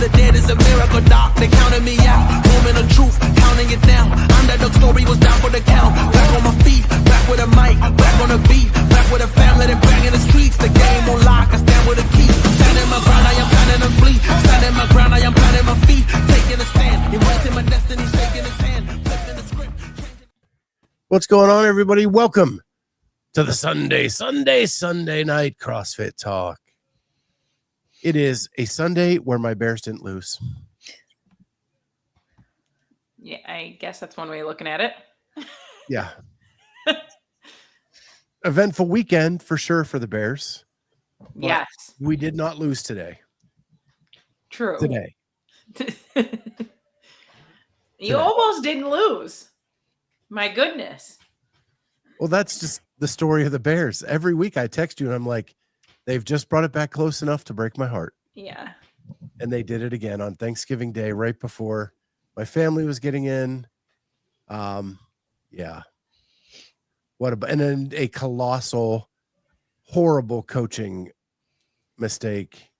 the dead is a miracle, doc. They counted me out. Moment of truth, counting it down. Underdog story was down for the count. Back on my feet, back with a mic, back on the beat, back with a family that bang in the streets. The game on lock, I stand with a key. Standing my ground, I am counting the fleet. Standing my ground, I am planting my feet. Taking a stand, embracing my destiny, shaking his hand, flipping the script. What's going on, everybody? Welcome to the Sunday night CrossFit Talk. It is a Sunday where my Bears didn't lose. Yeah, I guess that's one way of looking at it. Yeah. Eventful weekend for sure for the Bears. Yes. We did not lose today. True. Today. You almost didn't lose. My goodness. Well, that's just the story of the Bears. Every week I text you and I'm like, they've just brought it back close enough to break my heart. Yeah. And they did it again on Thanksgiving Day, right before my family was getting in. Yeah. And then a colossal, horrible coaching mistake.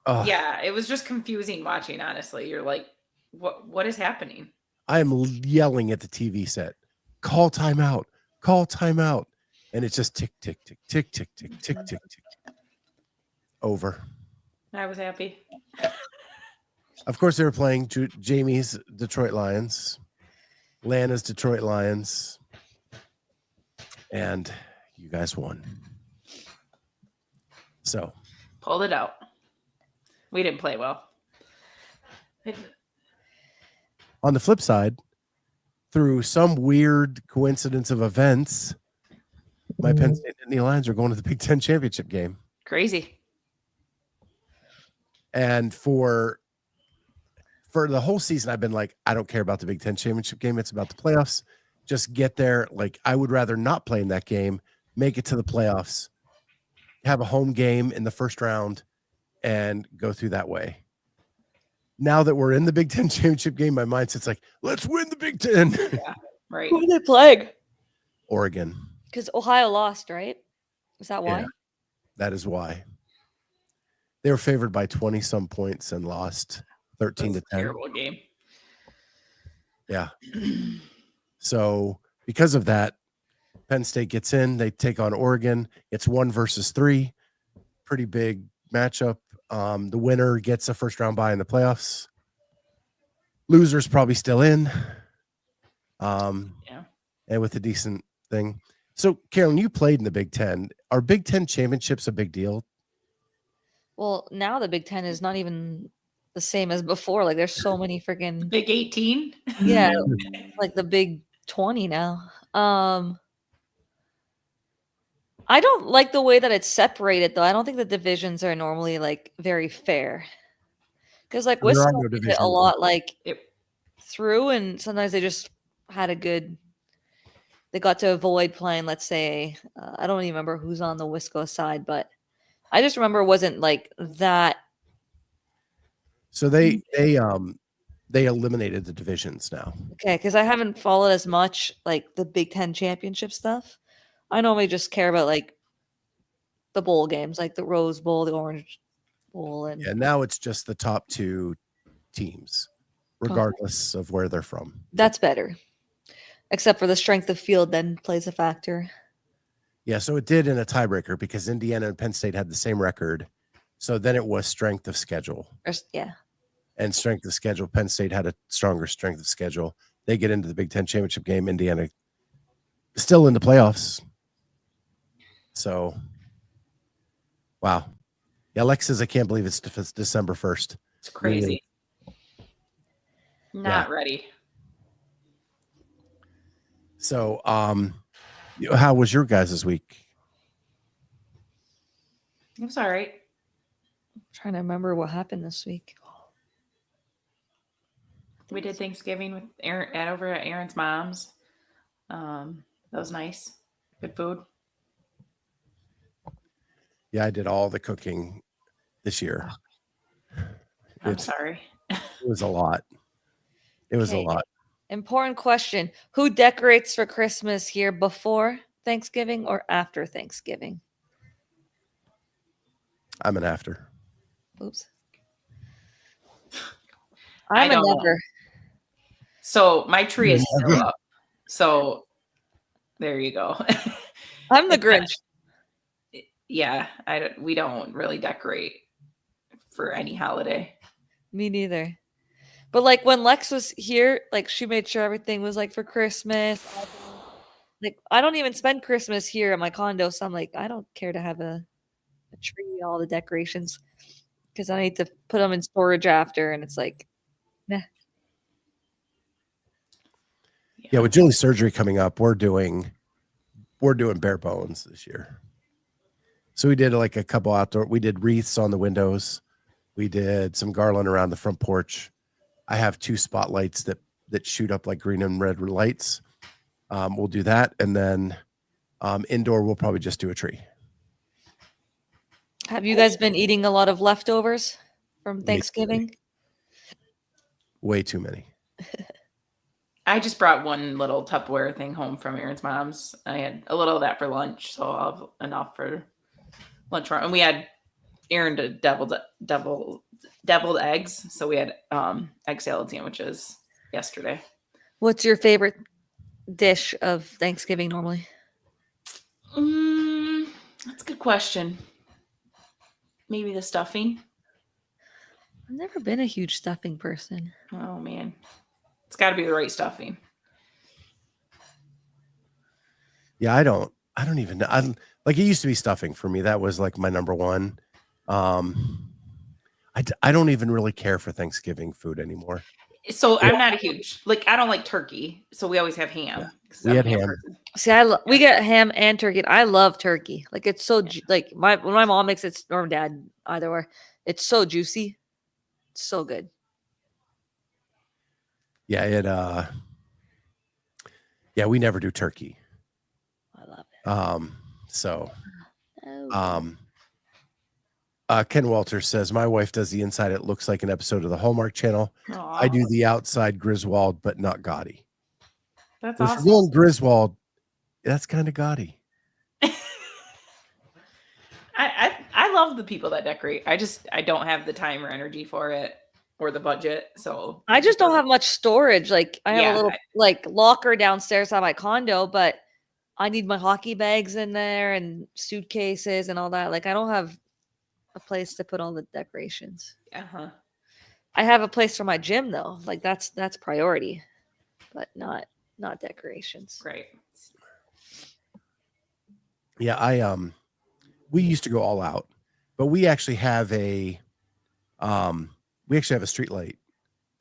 Oh, Yeah, it was just confusing watching, honestly. You're like, what is happening? I am yelling at the TV set. Call timeout. Call timeout. And it's just tick, tick, tick, tick, tick, tick, tick, tick, tick. Over. I was happy. Of course, they were playing Jamie's Detroit Lions, Lana's Detroit Lions, and you guys won. So. Pulled it out. We didn't play well. On the flip side, through some weird coincidence of events, my Penn State Nittany Lions are going to the Big Ten championship game. Crazy. And for the whole season, I've been like, I don't care about the Big Ten championship game. It's about the playoffs. Just get there. Like, I would rather not play in that game, make it to the playoffs, have a home game in the first round, and go through that way. Now that we're in the Big Ten championship game, my mindset's like, let's win the Big Ten. Yeah, right. Who are they playing? Oregon. Because Ohio lost, right? Is that why? Yeah, that is why. They were favored by 20-some points and lost 13 to 10. Terrible game. Yeah. So because of that, Penn State gets in. They take on Oregon. It's 1 versus 3. Pretty big matchup. The winner gets a first round bye in the playoffs. Loser's probably still in. Yeah. And with a decent thing. So, Carolyne, you played in the Big Ten. Are Big Ten championships a big deal? Well, now the Big Ten is not even the same as before. Like, there's so many freaking Big 18. yeah, like the Big 20 now. I don't like the way that it's separated, though. I don't think the divisions are normally like very fair. Because like There are no Wisconsin did it divisions. a lot like through, and sometimes they just had a good. They got to avoid playing. Let's say I don't even remember who's on the Wisco side, but I just remember it wasn't like that. So they eliminated the divisions now. Okay, because I haven't followed as much like the Big Ten championship stuff. I normally just care about like the bowl games, like the Rose Bowl, the Orange Bowl, and Yeah, now it's just the top 2 teams, regardless of where they're from. that's better. Except for the strength of field then plays a factor. Yeah, so it did in a tiebreaker because Indiana and Penn State had the same record. So then it was strength of schedule. Yeah. And strength of schedule. Penn State had a stronger strength of schedule. They get into the Big Ten championship game. Indiana still in the playoffs. So, wow. Yeah, Lex says, I can't believe it's December 1st. It's crazy. Really? Not ready. So, how was your guys' week? It was all right. I'm trying to remember what happened this week. We did Thanksgiving with Aaron over at Aaron's mom's. That was nice. Good food. Yeah, I did all the cooking this year. I'm sorry. It was a lot. It was a lot. Important question. Who decorates for Christmas here before Thanksgiving or after Thanksgiving? I'm an after. Oops. I'm a don't know. never. So my tree is Never. still up. So there you go. I'm the Grinch. Yeah, we don't really decorate for any holiday. Me neither. But like when Lex was here, like she made sure everything was like for Christmas. Like I don't even spend Christmas here at my condo, so I'm like, I don't care to have a tree, all the decorations, because I need to put them in storage after, and it's like, nah. Yeah, with Julie's surgery coming up, we're doing bare bones this year. So we did like a couple outdoor. We did wreaths on the windows. We did some garland around the front porch. I have 2 spotlights that shoot up like green and red lights. We'll do that, and then indoor we'll probably just do a tree. Have you guys been eating a lot of leftovers from Thanksgiving? Way too many. I just brought one little Tupperware thing home from Aaron's mom's. I had a little of that for lunch, so I'll have enough for lunch. And we had Aaron did deviled eggs, so we had egg salad sandwiches yesterday. What's your favorite dish of Thanksgiving normally? That's a good question. Maybe the stuffing. I've never been a huge stuffing person. Oh man, it's got to be the right stuffing. Yeah, I don't even know. Like it used to be stuffing for me. That was like my number one. I don't even really care for Thanksgiving food anymore. So I'm not a huge I don't like turkey, so we always have ham. We had ham. person. See, we get ham and turkey. I love turkey. Like it's so like when my mom makes it, or dad, either or, it's so juicy, it's so good. Yeah, we never do turkey. I love it. So, Oh. Ken Walter says my wife does the inside. It looks like an episode of the Hallmark Channel. Aww, I do the outside Griswold, but not gaudy. that's If awesome. you're going Griswold, that's kind of gaudy. I love the people that decorate. I don't have the time or energy for it or the budget. So I just don't have much storage. Like I have Yeah, a little like locker downstairs at my condo, but I need my hockey bags in there and suitcases and all that. Like I don't have a place to put all the decorations. Uh-huh. I have a place for my gym though. Like that's priority, but not decorations. Great. Yeah, we used to go all out, but we actually have a street light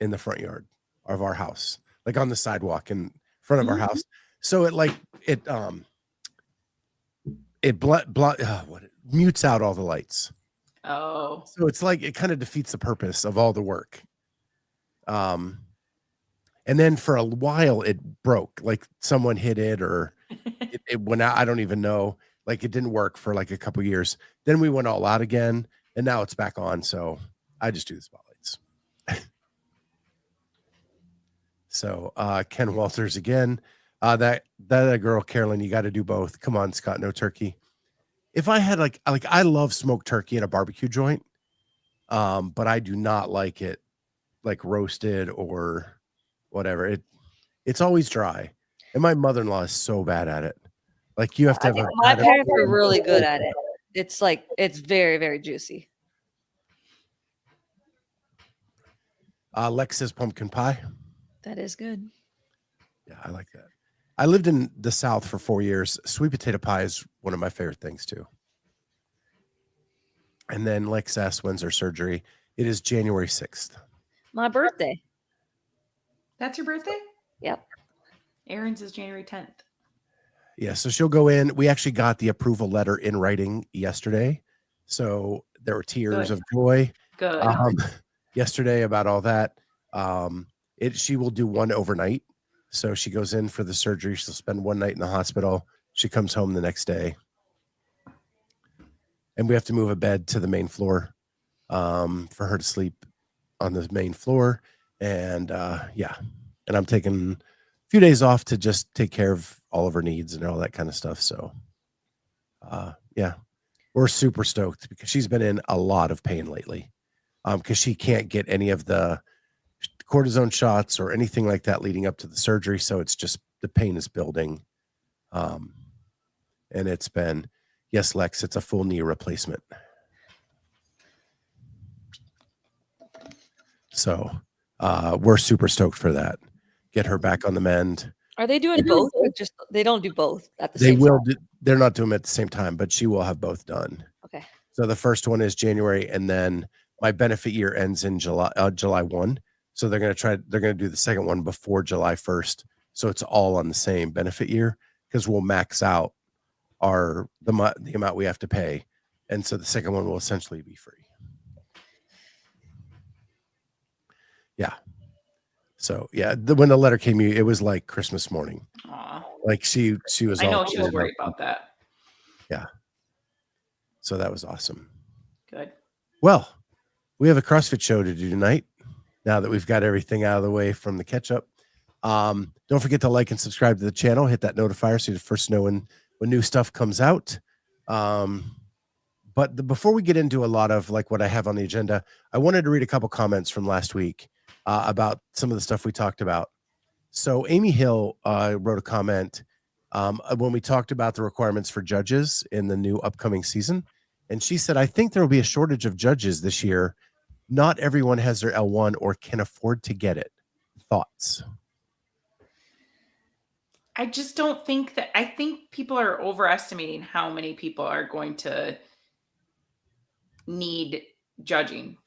in the front yard of our house, like on the sidewalk in front of our house. So it mutes out all the lights. Oh. So it's like it kind of defeats the purpose of all the work. And then for a while it broke, like someone hit it or it went out. I don't even know. Like it didn't work for like a couple years. Then we went all out again, and now it's back on. So I just do the spotlights. So Ken Walters again. That girl, Carolyne, you got to do both. Come on, Scott, no turkey. If I had like I love smoked turkey in a barbecue joint, but I do not like it like roasted or whatever. It's always dry, and my mother-in-law is so bad at it. Like you have to have My parents are really good at it. It's like it's very, very juicy. Lex says pumpkin pie. That is good. Yeah, I like that. I lived in the South for 4 years. Sweet potato pie is one of my favorite things too. And then Lex asks, when's her surgery? It is January 6th. My birthday. That's your birthday? Yep. Aaron's is January 10th. Yeah, so she'll go in. We actually got the approval letter in writing yesterday. So there were tears of joy Good. yesterday about all that. She will do one overnight. So she goes in for the surgery. She'll spend one night in the hospital. She comes home the next day. And we have to move a bed to the main floor for her to sleep on the main floor. And and I'm taking a few days off to just take care of all of her needs and all that kind of stuff. So we're super stoked because she's been in a lot of pain lately because she can't get any of the cortisone shots or anything like that leading up to the surgery. So it's just the pain is building. And it's been, yes, Lex, it's a full knee replacement. So we're super stoked for that. Get her back on the mend. Are they doing both? Or just they don't do both at the They same will. time? They're not doing them at the same time, but she will have both done. Okay. So the first one is January, and then my benefit year ends in July 1. So they're going to do the second one before July 1st. So it's all on the same benefit year, because we'll max out the amount we have to pay. And so the second one will essentially be free. Yeah. So yeah, when the letter came, it was like Christmas morning. Aw. Like she was. I know all she was worried about that. Yeah. So that was awesome. Good. Well, we have a CrossFit show to do tonight. Now that we've got everything out of the way from the catch up, don't forget to like and subscribe to the channel. Hit that notifier so you first know when new stuff comes out. But before we get into a lot of like what I have on the agenda, I wanted to read a couple comments from last week about some of the stuff we talked about. So Amy Hill wrote a comment when we talked about the requirements for judges in the new upcoming season. And she said, I think there will be a shortage of judges this year. Not everyone has their L1 or can afford to get it. Thoughts? I just don't think that. I think people are overestimating how many people are going to need judging.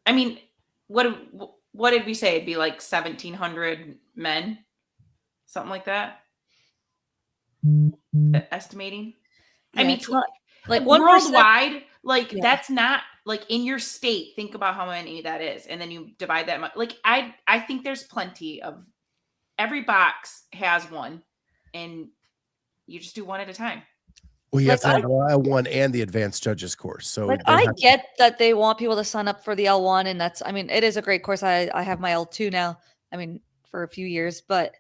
I mean, what did we say? It'd be like 1,700 men, something like that. Estimating. Yeah, I mean, it's not like 1%. worldwide, like Yeah. that's not like in your state. Think about how many that is, and then you divide that. Like I think there's plenty of. Every box has one, and you just do one at a time. Well, you Like, have to have L1 and the advanced judges course. So Like I get that they want people to sign up for the L1, and that's, I mean, it is a great course. I have my L2 now. I mean, for a few years, but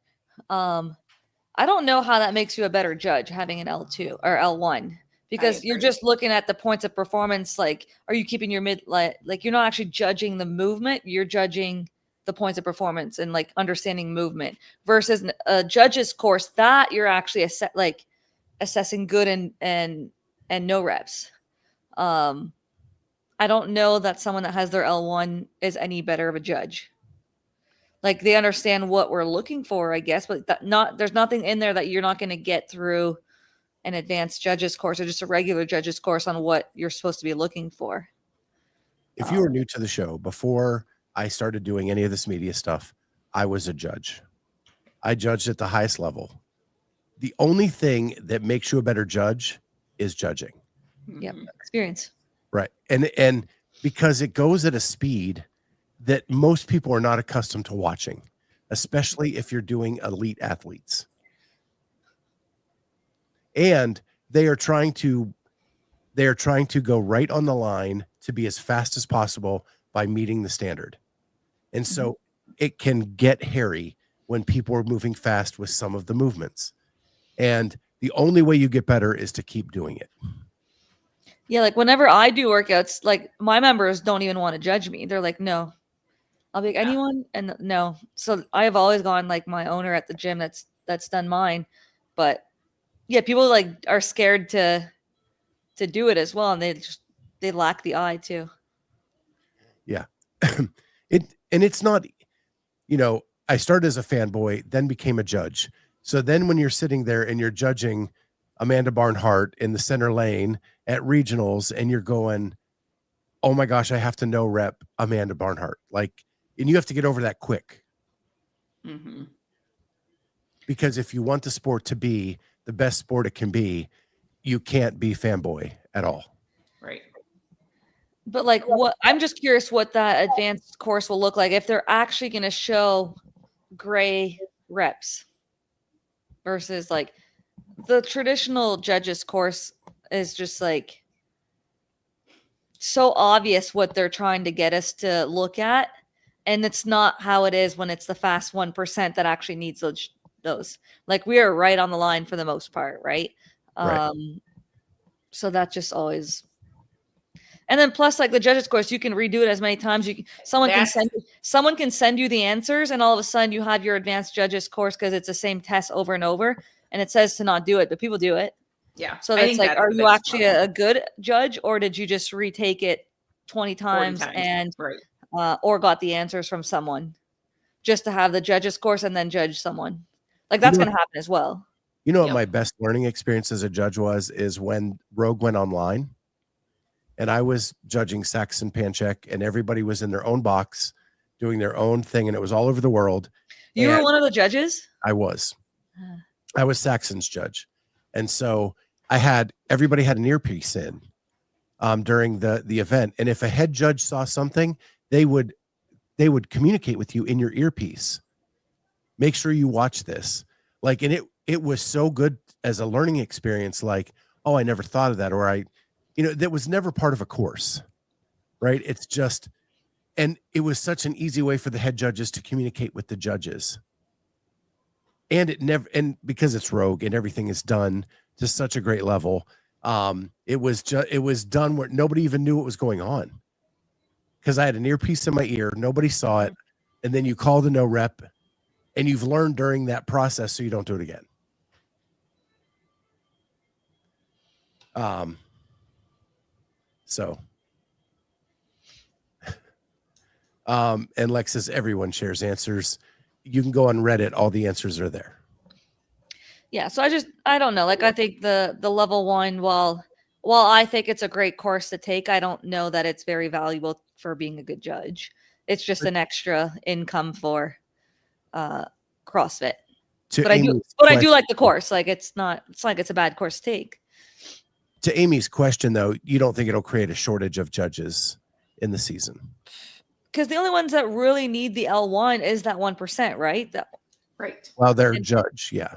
I don't know how that makes you a better judge having an L2 or L1, because you're just looking at the points of performance. Like, are you keeping your mid, like you're not actually judging the movement, you're judging the points of performance and like understanding movement, versus a judge's course that you're actually assessing good and no reps. I don't know that someone that has their L1 is any better of a judge. Like, they understand what we're looking for, I guess, but there's nothing in there that you're not going to get through an advanced judges course or just a regular judges course on what you're supposed to be looking for. If you were new to the show, before I started doing any of this media stuff, I was a judge. I judged at the highest level. The only thing that makes you a better judge is judging. Yep, experience. Right. And because it goes at a speed that most people are not accustomed to watching, especially if you're doing elite athletes. And they are trying to go right on the line to be as fast as possible by meeting the standard. And so it can get hairy when people are moving fast with some of the movements. And the only way you get better is to keep doing it. Yeah, like whenever I do workouts, like my members don't even want to judge me. They're like, no. I'll be like, anyone? And no. So I have always gone like my owner at the gym that's done mine. But yeah, people like are scared to do it as well, and they lack the eye too. Yeah. It's not, I started as a fanboy, then became a judge. So then when you're sitting there and you're judging Amanda Barnhart in the center lane at regionals, and you're going, oh my gosh, I have to no rep Amanda Barnhart. Like, and you have to get over that quick. Mm-hmm. Because if you want the sport to be the best sport it can be, you can't be fanboy at all. Right. But like, what I'm just curious what that advanced course will look like if they're actually going to show gray reps versus like the traditional judges course is just like so obvious what they're trying to get us to look at. And it's not how it is when it's the fast 1% that actually needs those. Like, we are right on the line for the most part, right? Right. So that just always, And then plus, like the judges course, you can redo it as many times. Someone can send you the answers, and all of a sudden you have your advanced judges course because it's the same test over and over, and it says to not do it, but people do it. Yeah. So that's like, are you actually a good judge, or did you just retake it 20 times and or got the answers from someone just to have the judges course and then judge someone? Like that's going to happen as well. You know what my best learning experience as a judge is when Rogue went online and I was judging Saxon Pancheck and everybody was in their own box doing their own thing and it was all over the world. You were one of the judges? I was Saxon's judge. And so everybody had an earpiece in during the event. And if a head judge saw something, they would communicate with you in your earpiece. Make sure you watch this. Like, and it was so good as a learning experience. Like, oh, I never thought of that. Or that was never part of a course, right? It's just, and it was such an easy way for the head judges to communicate with the judges. And because it's Rogue and everything is done to such a great level, it was done where nobody even knew what was going on. Because I had an earpiece in my ear, nobody saw it, and then you call the no rep, and you've learned during that process, so you don't do it again. And Lex says everyone shares answers. You can go on Reddit, all the answers are there. Yeah, so I don't know. Like I think the level 1, while I think it's a great course to take, I don't know that it's very valuable for being a good judge. It's just an extra income for CrossFit. But I do like the course. Like it's like it's a bad course to take. To Amy's question though, you don't think it'll create a shortage of judges in the season? Because the only ones that really need the L1 is that 1%, right? Right. Well, they're judge, yeah.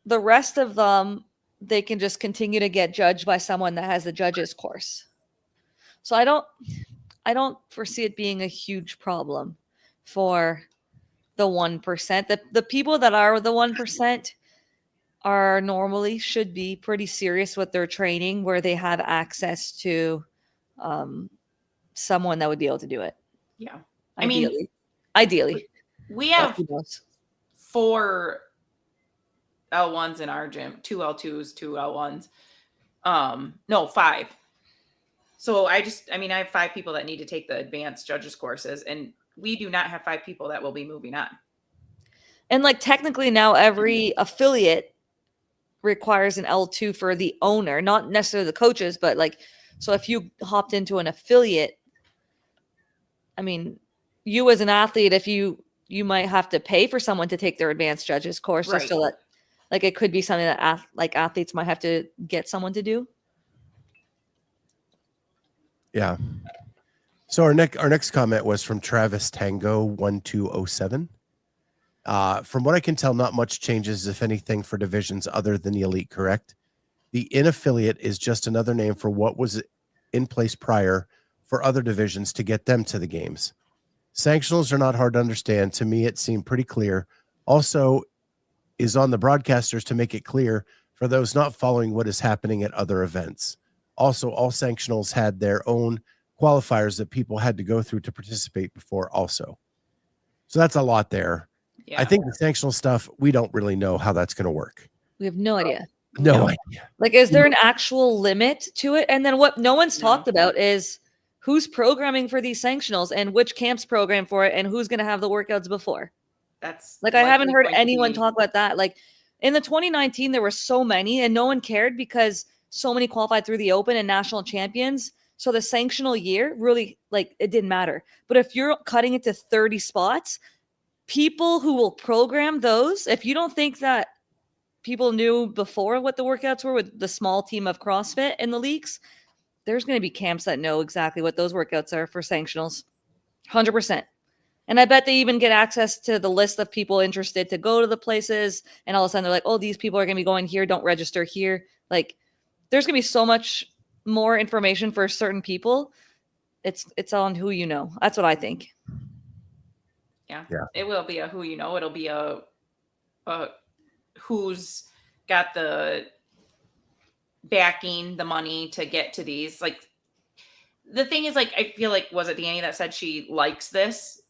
The rest of them, they can just continue to get judged by someone that has the judges course. So I don't foresee it being a huge problem for the 1%. The people that are the 1% are normally should be pretty serious with their training, where they have access to someone that would be able to do it. Yeah. Ideally. We have 4 L1s in our gym, 2 L2s, 2 L1s. No, 5. So I have 5 people that need to take the advanced judges courses, and we do not have 5 people that will be moving on. And like technically now every affiliate requires an L2 for the owner, not necessarily the coaches, but like, so if you hopped into an affiliate, I mean, you as an athlete, if you might have to pay for someone to take their advanced judges course, just so that, like, it could be something that athletes might have to get someone to do. Yeah. So our next comment was from Travis Tango 1207. From what I can tell, not much changes, if anything, for divisions other than the elite, correct? The in-affiliate is just another name for what was in place prior for other divisions to get them to the games. Sanctionals are not hard to understand. To me, it seemed pretty clear. Also, is on the broadcasters to make it clear for those not following what is happening at other events. Also, all sanctionals had their own qualifiers that people had to go through to participate before also. So that's a lot there. Yeah. I think the sanctional stuff, we don't really know how that's going to work. We have no idea. No idea. Like, is there an actual limit to it? And then what no one's talked about is who's programming for these sanctionals and which camps program for it and who's going to have the workouts before. That's like, I haven't heard anyone talk about that. Like in the 2019, there were so many and no one cared because so many qualified through the open and national champions. So the sanctional year really, like, it didn't matter. But if you're cutting it to 30 spots, people who will program those, if you don't think that people knew before what the workouts were with the small team of CrossFit in the leagues, there's going to be camps that know exactly what those workouts are for sanctionals. 100%. And I bet they even get access to the list of people interested to go to the places. And all of a sudden they're like, oh, these people are going to be going here. Don't register here. Like, there's going to be so much more information for certain people. It's on who you know. That's what I think. Yeah. It will be a who you know. It'll be a who's got the backing, the money to get to these. Like, the thing is, like, I feel like, was it Danny that said she likes this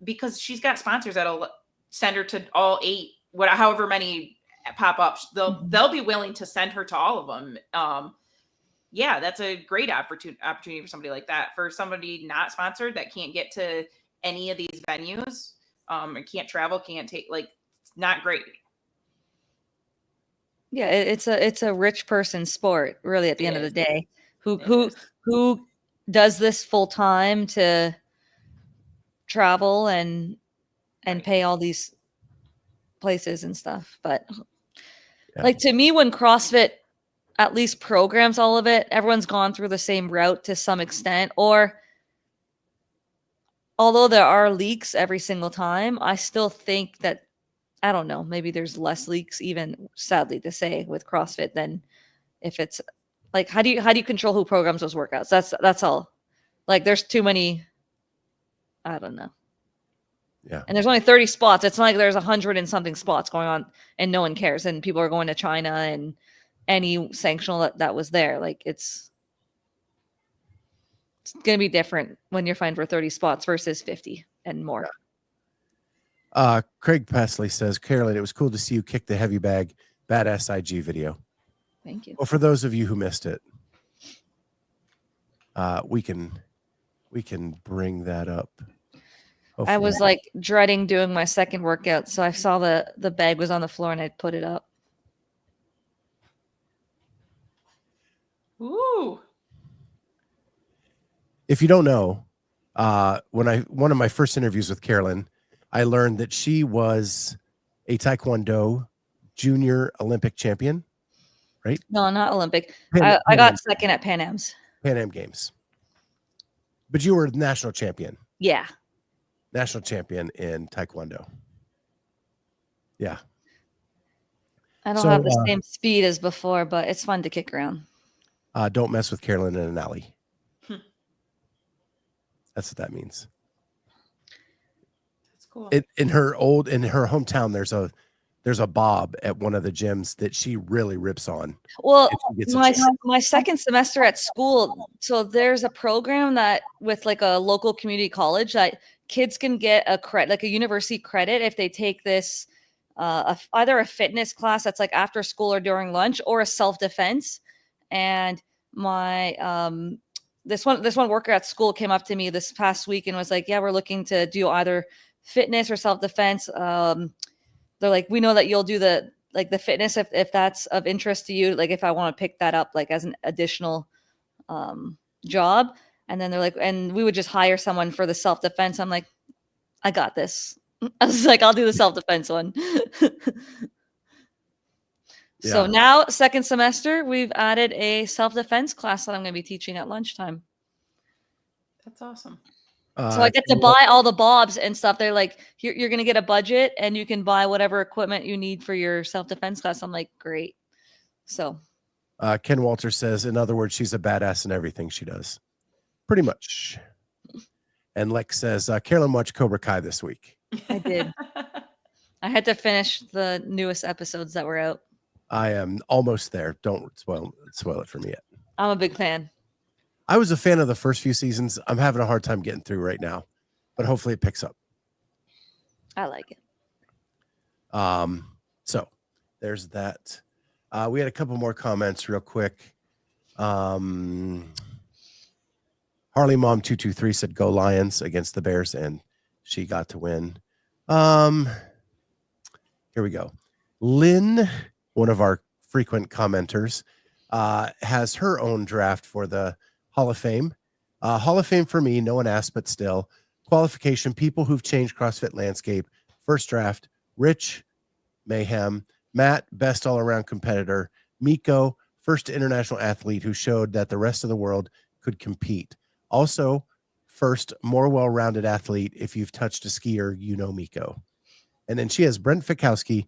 because she's got sponsors that'll send her to all 8, however many pop-ups. They'll be willing to send her to all of them. Yeah, that's a great opportunity for somebody like that. For somebody not sponsored that can't get to any of these venues, and can't travel, can't take, like, it's not great. Yeah, it's a rich person sport, really, at the end of the day. Who does this full time to travel and pay all these places and stuff. But like, to me, when CrossFit at least programs all of it, everyone's gone through the same route to some extent, or although there are leaks every single time, I still think that, I don't know, maybe there's less leaks, even, sadly to say, with CrossFit than if it's like, how do you control who programs those workouts? That's all. Like, there's too many, I don't know. Yeah. And there's only 30 spots. It's not like there's 100 and something spots going on and no one cares. And people are going to China and any sanctional that was there. Like, it's going to be different when you're fighting for 30 spots versus 50 and more. Craig Pasley says, Caroline, it was cool to see you kick the heavy bag badass IG video. Thank you. Well, for those of you who missed it, we can bring that up. Hopefully. I was like dreading doing my second workout, so I saw the bag was on the floor and I put it up. Ooh. If you don't know, one of my first interviews with Caroline, I learned that she was a Taekwondo junior Olympic champion, right? No, not Olympic. I got second at Pan Am's. Pan Am Games. But you were national champion. Yeah. National champion in Taekwondo. Yeah. I don't have the same speed as before, but it's fun to kick around. Don't mess with Caroline in an alley. That's what that means. That's cool. In her hometown, there's a Bob at one of the gyms that she really rips on. Well, my second semester at school, so there's a program that with like a local community college that kids can get a credit, like a university credit, if they take this either a fitness class that's like after school or during lunch, or a self-defense. And my this one worker at school came up to me this past week and was like, yeah, we're looking to do either fitness or self-defense. They're like, we know that you'll do the fitness if that's of interest to you, like if I want to pick that up like as an additional job. And then they're like, and we would just hire someone for the self-defense. I'm like, I got this. I was like, I'll do the self-defense one. So now, second semester, we've added a self-defense class that I'm going to be teaching at lunchtime. That's awesome. So I get to buy all the bobs and stuff. They're like, you're going to get a budget and you can buy whatever equipment you need for your self-defense class. I'm like, great. So Ken Walter says, in other words, she's a badass in everything she does. Pretty much. And Lex says, Caroline watched Cobra Kai this week. I did. I had to finish the newest episodes that were out. I am almost there. Don't spoil it for me yet. I'm a big fan. I was a fan of the first few seasons. I'm having a hard time getting through right now, but hopefully it picks up. I like it. So there's that. We had a couple more comments real quick. Harley Mom 223 said go Lions against the Bears, and she got to win. Here we go. Lynn, one of our frequent commenters, has her own draft for the Hall of Fame. Hall of Fame for me, no one asked, but still. Qualification, people who've changed CrossFit landscape. First draft, Rich, Mayhem. Matt, best all-around competitor. Miko, first international athlete who showed that the rest of the world could compete. Also, first, more well-rounded athlete. If you've touched a skier, you know Miko. And then she has Brent Fikowski,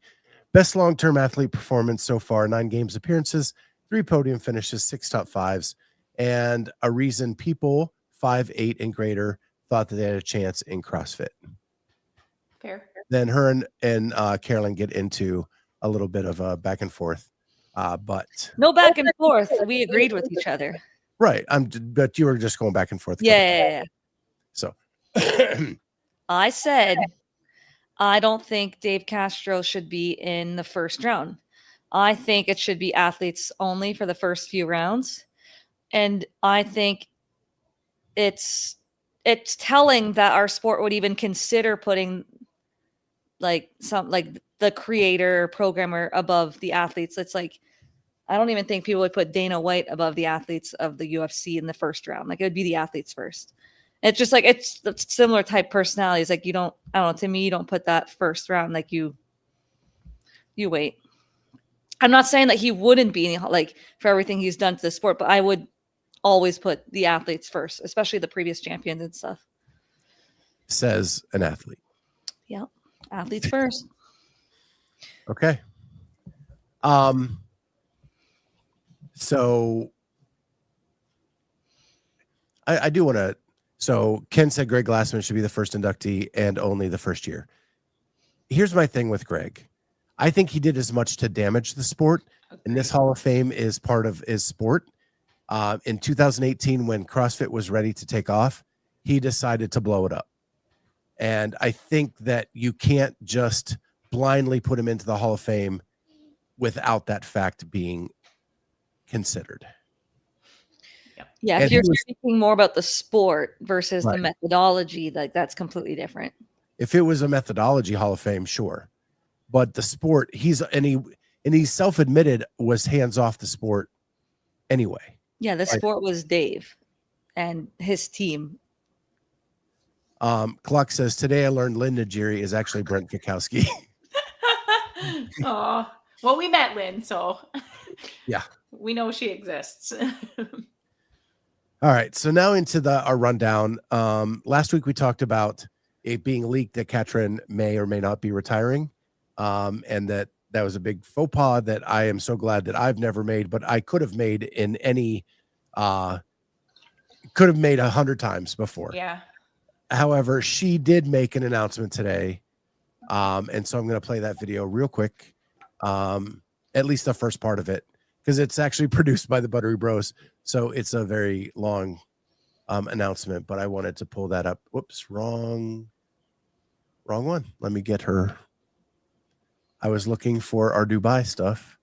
best long-term athlete performance so far, 9 games appearances, 3 podium finishes, 6 top 5s, and a reason people 5'8" and greater thought that they had a chance in CrossFit. Fair. Then her and Caroline get into a little bit of a back and forth, but no back and forth. We agreed with each other. Right. But you were just going back and forth. Yeah. So I said I don't think Dave Castro should be in the first round. I think it should be athletes only for the first few rounds. And I think it's telling that our sport would even consider putting like the creator programmer above the athletes. It's like I don't even think people would put Dana White above the athletes of the UFC in the first round. Like it would be the athletes first. It's just like it's similar type personalities. Like I don't know. To me, you don't put that first round. Like you wait. I'm not saying that he wouldn't be like for everything he's done to the sport, but I would always put the athletes first, especially the previous champions and stuff. Says an athlete. Yep. Athletes first. Okay. So I do want to. So Ken said Greg Glassman should be the first inductee and only the first year. Here's my thing with Greg. I think he did as much to damage the sport, and this Hall of Fame is part of his sport. In 2018, when CrossFit was ready to take off, he decided to blow it up. And I think that you can't just blindly put him into the Hall of Fame without that fact being considered. Yeah, if you're speaking more about the sport versus the methodology, like that's completely different. If it was a methodology Hall of Fame, sure. But the sport, he's self-admitted was hands off the sport anyway. Yeah, the sport was Dave and his team. Cluck says, today I learned Lynn Najiri is actually Brent Kikowski. Oh, well, we met Lynn, so yeah, we know she exists. All right, so now into our rundown. Last week we talked about it being leaked that Katrin may or may not be retiring, and that was a big faux pas that I am so glad that I've never made, but I could have made in any, could have made 100 times before. Yeah. However, she did make an announcement today, and so I'm going to play that video real quick, at least the first part of it, because it's actually produced by the Buttery Bros, so it's a very long announcement, but I wanted to pull that up. Whoops, wrong one. Let me get her. I was looking for our Dubai stuff.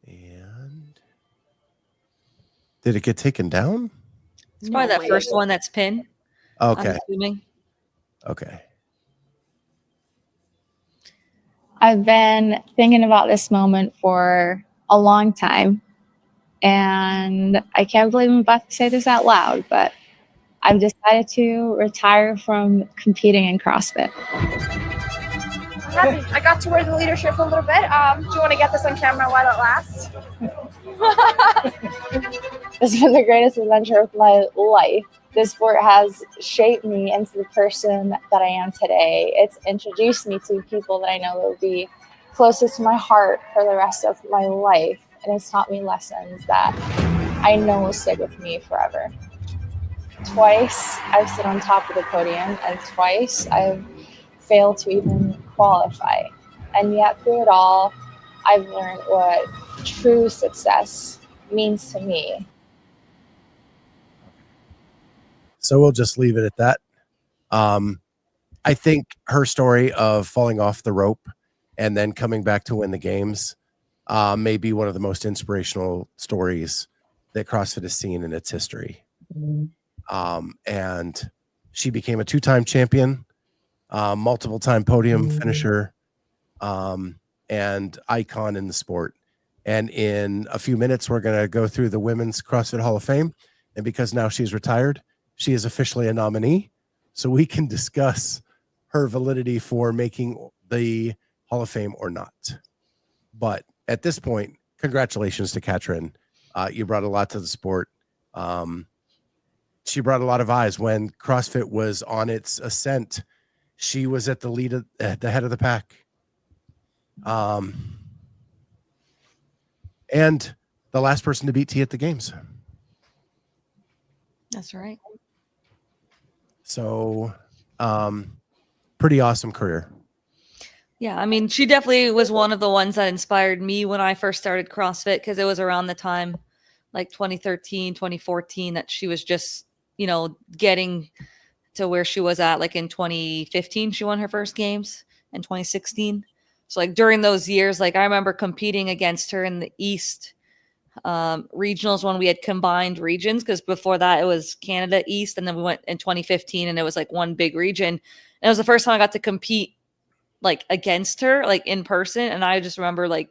And did it get taken down? It's probably that first one that's pinned. Okay. I'm assuming. Okay. I've been thinking about this moment for a long time, and I can't believe I'm about to say this out loud, but I've decided to retire from competing in CrossFit. I'm happy. I got to wear the leadership for a little bit. Do you want to get this on camera while it lasts? It's been the greatest adventure of my life. This sport has shaped me into the person that I am today. It's introduced me to people that I know will be closest to my heart for the rest of my life. And it's taught me lessons that I know will stick with me forever. Twice I've stood on top of the podium, and twice I've failed to even qualify. And yet through it all, I've learned what true success means to me. So we'll just leave it at that. I think her story of falling off the rope and then coming back to win the games may be one of the most inspirational stories that CrossFit has seen in its history. And she became a 2-time champion, multiple-time podium finisher, and icon in the sport. And in a few minutes, we're going to go through the Women's CrossFit Hall of Fame. And because now she's retired, she is officially a nominee. So we can discuss her validity for making the Hall of Fame or not. But at this point, congratulations to Katrin. You brought a lot to the sport. She brought a lot of eyes when CrossFit was on its ascent. She was at the head of the pack. And the last person to beat T at the games. That's right. So Pretty awesome career. Yeah, I mean, she definitely was one of the ones that inspired me when I first started CrossFit, because it was around the time, like 2013, 2014, that she was just, getting to where she was at. Like in 2015, she won her first games, in 2016. So like during those years, like I remember competing against her in the East regionals when we had combined regions, because before that it was Canada East, and then we went in 2015 and it was like one big region. And it was the first time I got to compete like against her, like in person. And I just remember like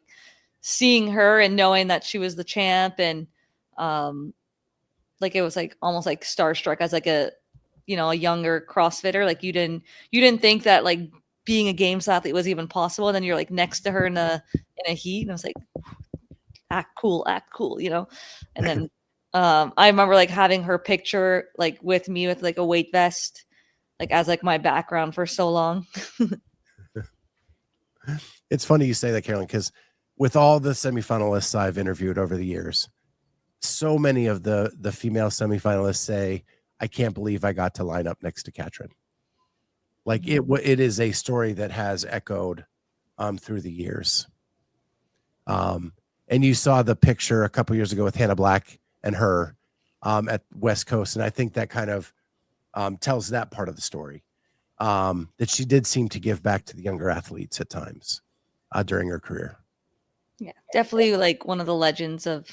seeing her and knowing that she was the champ, and like it was like almost like starstruck as like a younger CrossFitter. Like you didn't think that like being a games athlete was even possible. And then you're like next to her in a heat, and I was like, act cool, and then I remember like having her picture like with me with like a weight vest, like as like my background for so long. It's funny you say that, Carolyne, because with all the semifinalists I've interviewed over the years, so many of the female semifinalists say, I can't believe I got to line up next to Katrin. Like it is a story that has echoed through the years. And you saw the picture a couple years ago with Hannah Black and her at West Coast. And I think that kind of tells that part of the story, that she did seem to give back to the younger athletes at times during her career. Yeah, definitely like one of the legends of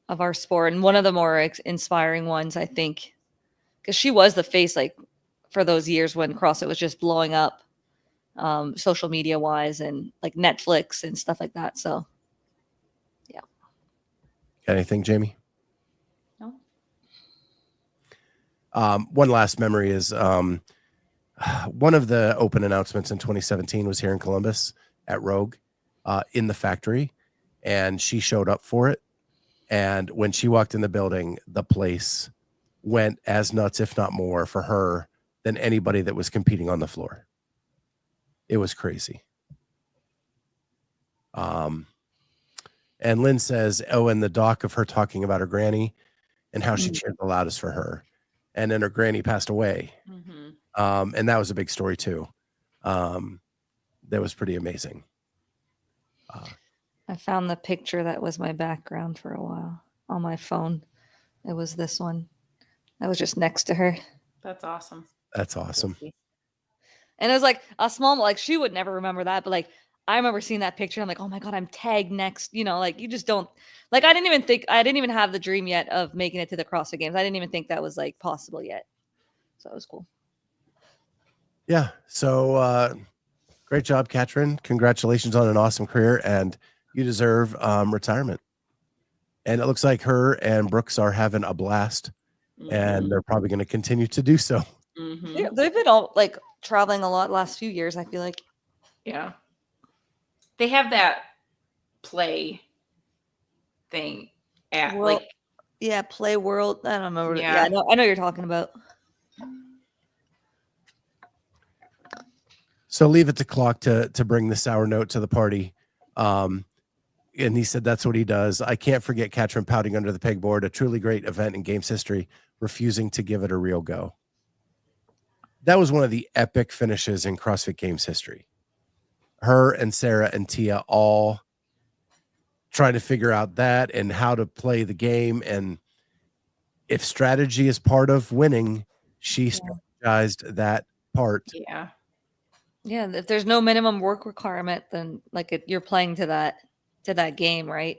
our sport, and one of the more inspiring ones, I think, because she was the face like for those years when CrossFit was just blowing up, social media wise, and like Netflix and stuff like that. So yeah. Got anything, Jamie? No. One last memory is one of the open announcements in 2017 was here in Columbus at Rogue in the factory, and she showed up for it. And when she walked in the building, the place went as nuts, if not more, for her than anybody that was competing on the floor. It was crazy. And Lynn says, oh, and the doc of her talking about her granny and how she cheered the loudest for her. And then her granny passed away. And that was a big story too. That was pretty amazing. I found the picture that was my background for a while on my phone. It was this one. I was just next to her. That's awesome. That's awesome. And it was like a small, like she would never remember that, but like I remember seeing that picture. I'm like, oh my God, I'm tagged next. Like you just don't, like I didn't even have the dream yet of making it to the CrossFit Games. I didn't even think that was like possible yet. So it was cool. Yeah. So great job, Katrin. Congratulations on an awesome career, and you deserve retirement. And it looks like her and Brooks are having a blast, and they're probably going to continue to do so. Yeah, they've been all like traveling a lot last few years, I feel like. Yeah. They have that play thing at World, Play World. I don't remember. Yeah. Yeah, I know you're talking about. So leave it to Clock to bring the sour note to the party. And he said that's what he does. I can't forget Katrin pouting under the pegboard, a truly great event in games history, refusing to give it a real go. That was one of the epic finishes in CrossFit Games history. Her and Sarah and Tia all trying to figure out that and how to play the game. And if strategy is part of winning, she strategized that part. Yeah. Yeah, if there's no minimum work requirement, then like you're playing to that game, right?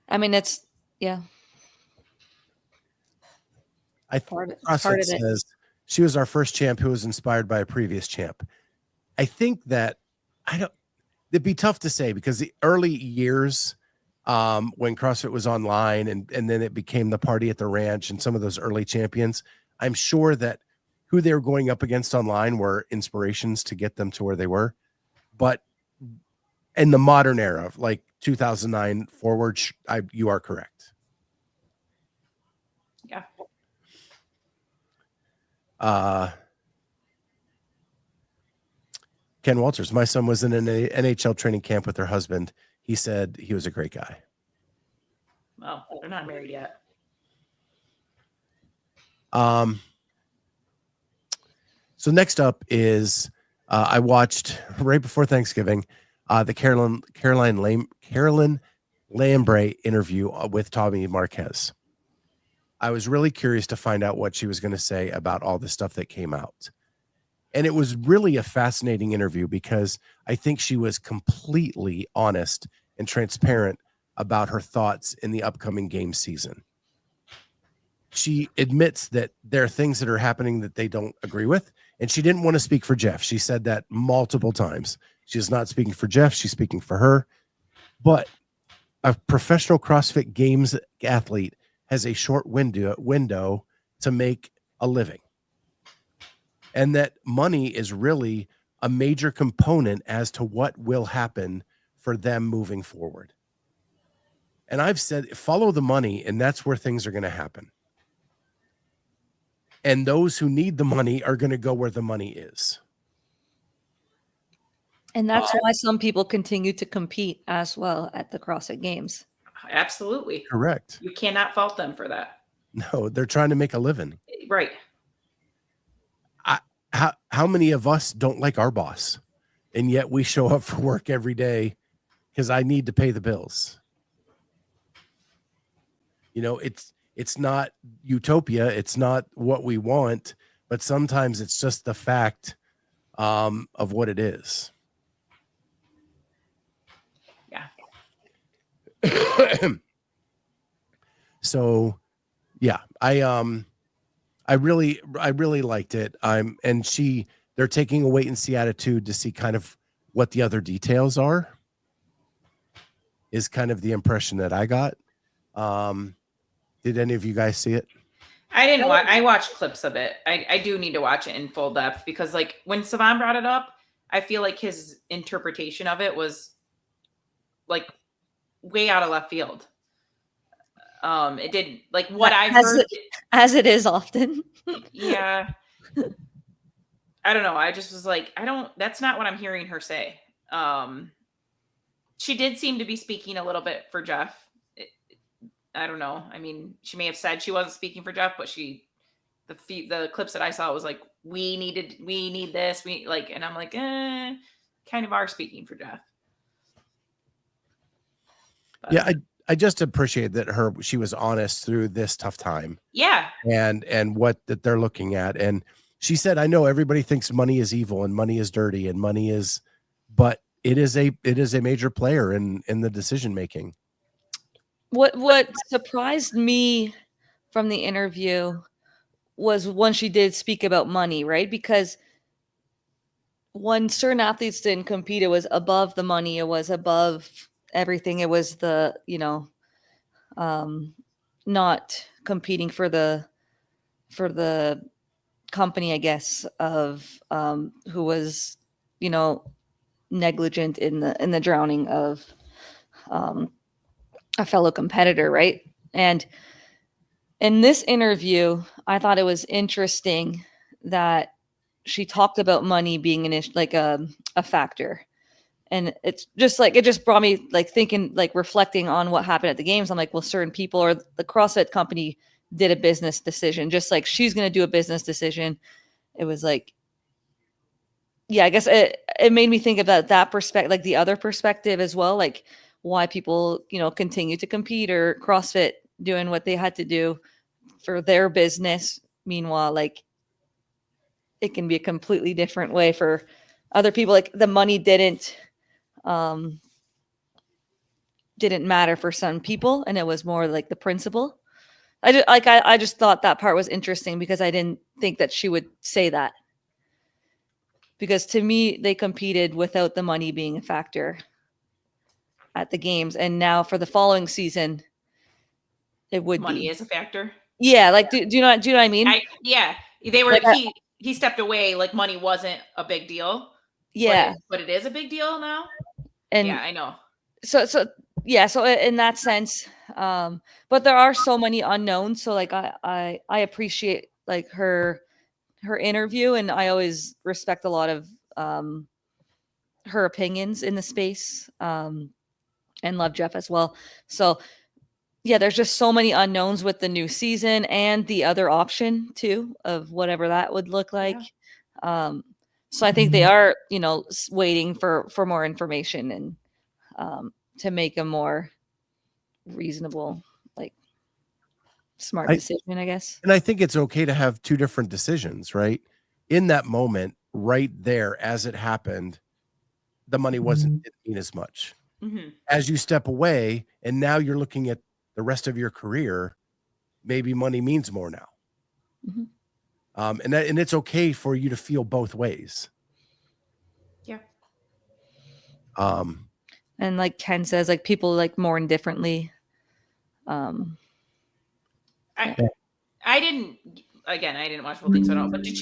I mean, it's CrossFit says she was our first champ who was inspired by a previous champ. I think that it'd be tough to say, because the early years when CrossFit was online and then it became the party at the ranch and some of those early champions, I'm sure that who they were going up against online were inspirations to get them to where they were. But in the modern era, like 2009 forward, you are correct. Yeah. Ken Walters, my son was in an NHL training camp with her husband. He said he was a great guy. Well, they're not married yet. So next up is I watched right before Thanksgiving the Carolyn Lambray interview with Tommy Marquez. I was really curious to find out what she was going to say about all the stuff that came out. And it was really a fascinating interview because I think she was completely honest and transparent about her thoughts in the upcoming game season. She admits that there are things that are happening that they don't agree with, and she didn't want to speak for Jeff. She said that multiple times. She's not speaking for Jeff. She's speaking for her. But a professional CrossFit Games athlete has a short window to make a living. And that money is really a major component as to what will happen for them moving forward. And I've said, follow the money, and that's where things are going to happen. And those who need the money are going to go where the money is. And that's why some people continue to compete as well at the CrossFit Games. Absolutely. Correct. You cannot fault them for that. No, they're trying to make a living. Right. How many of us don't like our boss, and yet we show up for work every day because I need to pay the bills? You know, it's not utopia. It's not what we want, but sometimes it's just the fact of what it is. Yeah. So, yeah, I really liked it. They're taking a wait and see attitude to see kind of what the other details are, is kind of the impression that I got. Did any of you guys see it? I didn't watch. I watched clips of it. I do need to watch it in full depth because, like, when Savan brought it up, I feel like his interpretation of it was like way out of left field. It did, like, what I've heard, as it is often. Yeah. I don't know. I just was like, that's not what I'm hearing her say. She did seem to be speaking a little bit for Jeff. I don't know. I mean, she may have said she wasn't speaking for Jeff, but the clips that I saw was like, we need this. And I'm like, kind of are speaking for Jeff. But, yeah. I just appreciate that she was honest through this tough time. Yeah. And what that they're looking at. And she said, I know everybody thinks money is evil and money is dirty and but it is a major player in the decision making. What surprised me from the interview was when she did speak about money, right? Because when certain athletes didn't compete, it was above the money. It was above everything. It was the, not competing for the company, I guess, of who was, negligent in the drowning of a fellow competitor, right? And in this interview, I thought it was interesting that she talked about money being a factor. And it's just like, it just brought me like thinking, like reflecting on what happened at the games. I'm like, well, certain people or the CrossFit company did a business decision, just like she's going to do a business decision. It was like, yeah, I guess it made me think about that perspective, like the other perspective as well, like why people, continue to compete, or CrossFit doing what they had to do for their business. Meanwhile, like it can be a completely different way for other people. Like the money didn't matter for some people, and it was more like the principle. I just thought that part was interesting because I didn't think that she would say that. Because to me, they competed without the money being a factor at the games, and now for the following season, it would money be. is a factor. Yeah, like do you know what I mean? They were. Like, he stepped away. Like money wasn't a big deal. Yeah, but it is a big deal now. And yeah, I know. So in that sense, but there are so many unknowns. So like I appreciate like her interview, and I always respect a lot of her opinions in the space, and love Jeff as well. So yeah, there's just so many unknowns with the new season and the other option too of whatever that would look like. So I think they are, you know, waiting for more information and to make a more reasonable, like smart decision, I guess. And I think it's okay to have two different decisions, right? In that moment, right there, as it happened, the money didn't mean as much. Mm-hmm. As you step away, and now you're looking at the rest of your career, maybe money means more now. Mhm. And it's okay for you to feel both ways. Yeah. And like Ken says, like people like mourn differently. I didn't watch the whole thing, so I don't know. But did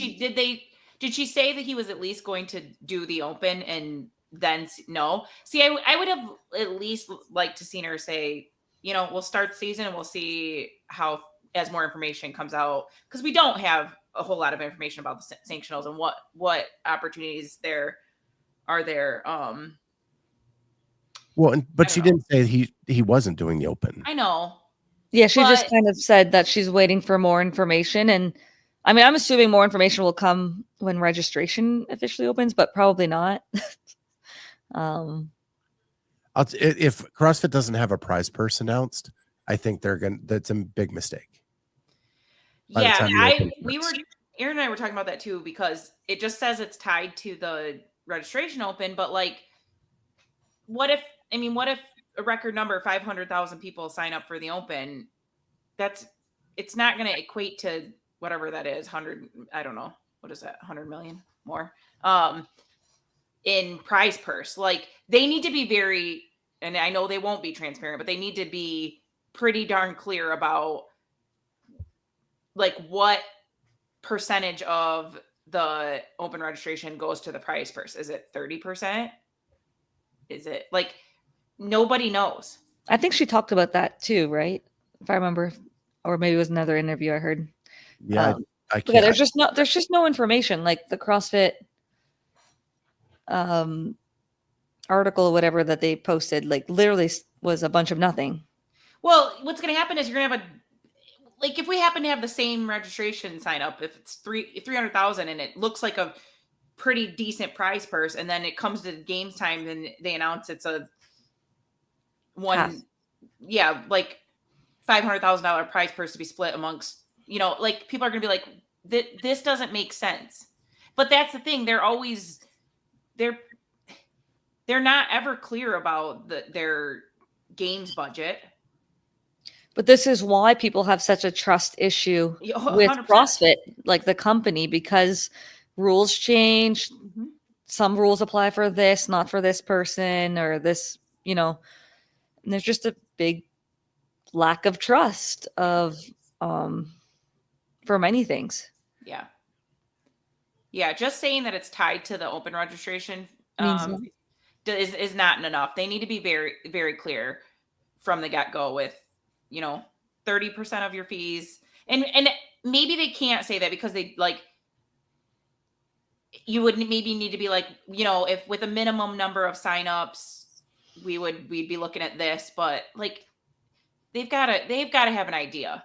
she say that he was at least going to do the open and then no? See, I would have at least liked to seen her say, you know, we'll start the season and we'll see how as more information comes out, because we don't have a whole lot of information about the sanctionals and what opportunities there are there. Well, but she know. didn't say he wasn't doing the open. I know. Yeah, she just kind of said that she's waiting for more information. And I mean, I'm assuming more information will come when registration officially opens, but probably not. If CrossFit doesn't have a prize purse announced, I think that's a big mistake. Yeah, Aaron and I were talking about that too, because it just says it's tied to the registration open, but like, what if a record number, 500,000 people sign up for the open? It's not going to equate to whatever that is, 100, I don't know. What is that? 100 million more in prize purse. Like, they need to be very, and I know they won't be transparent, but they need to be pretty darn clear about like what percentage of the open registration goes to the prize purse. Is it 30%? Is it like, nobody knows? I think she talked about that too, right? If I remember, or maybe it was another interview I heard. Yeah, I can't. Yeah, there's just no information. Like the CrossFit article or whatever that they posted, like literally was a bunch of nothing. Well, what's going to happen is you're going to have like, if we happen to have the same registration sign up, if it's 300,000 and it looks like a pretty decent prize purse, and then it comes to games time and they announce it's a like $500,000 prize purse to be split amongst, you know, like people are going to be like, this doesn't make sense. But that's the thing. They're not ever clear about their games budget. But this is why people have such a trust issue 100%. with CrossFit, like the company, because rules change. Mm-hmm. Some rules apply for this, not for this person or this, you know, and there's just a big lack of trust for many things. Yeah. Yeah. Just saying that it's tied to the open registration is not enough. They need to be very, very clear from the get-go with, you know, 30% of your fees. And maybe they can't say that because they like, you would maybe need to be like, you know, if with a minimum number of signups, we'd be looking at this, but like they've got to have an idea.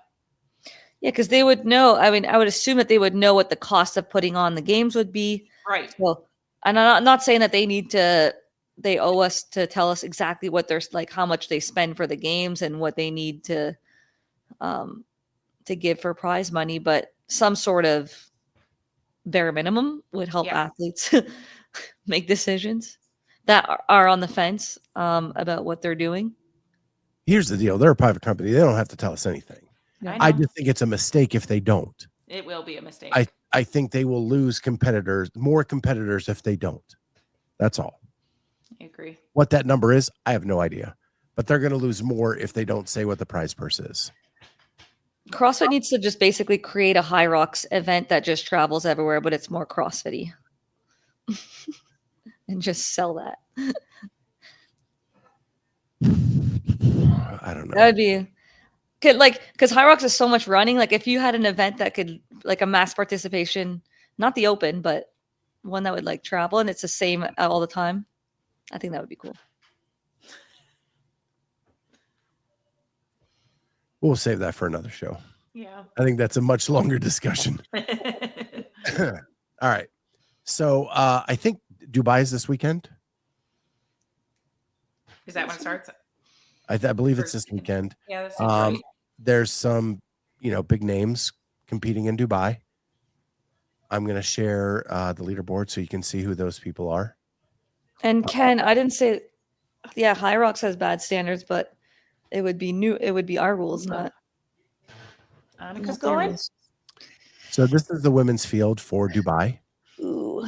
Yeah, because they would know. I mean, I would assume that they would know what the cost of putting on the games would be. Right. Well, and I'm not saying that they owe us to tell us exactly what there's like, how much they spend for the games and what they need to give for prize money, but some sort of bare minimum would help athletes make decisions that are on the fence about what they're doing. Here's the deal. They're a private company. They don't have to tell us anything. I just think it's a mistake if they don't. It will be a mistake. I think they will lose more competitors if they don't. That's all. I agree. What that number is, I have no idea. But they're going to lose more if they don't say what the prize purse is. CrossFit needs to just basically create a High Rocks event that just travels everywhere, but it's more CrossFit-y. And just sell that. I don't know. That would be because High Rocks is so much running. Like if you had an event that could like a mass participation, not the open, but one that would like travel and it's the same all the time. I think that would be cool. We'll save that for another show. Yeah. I think that's a much longer discussion. All right. So I think Dubai is this weekend. Is that when it starts? I believe it's this weekend. Yeah, that seems right. There's some, big names competing in Dubai. I'm going to share the leaderboard so you can see who those people are. And Ken, I didn't say, yeah, High Rocks has bad standards, but it would be new. It would be our rules, not. Annika's not their going. rules. So this is the women's field for Dubai. Ooh.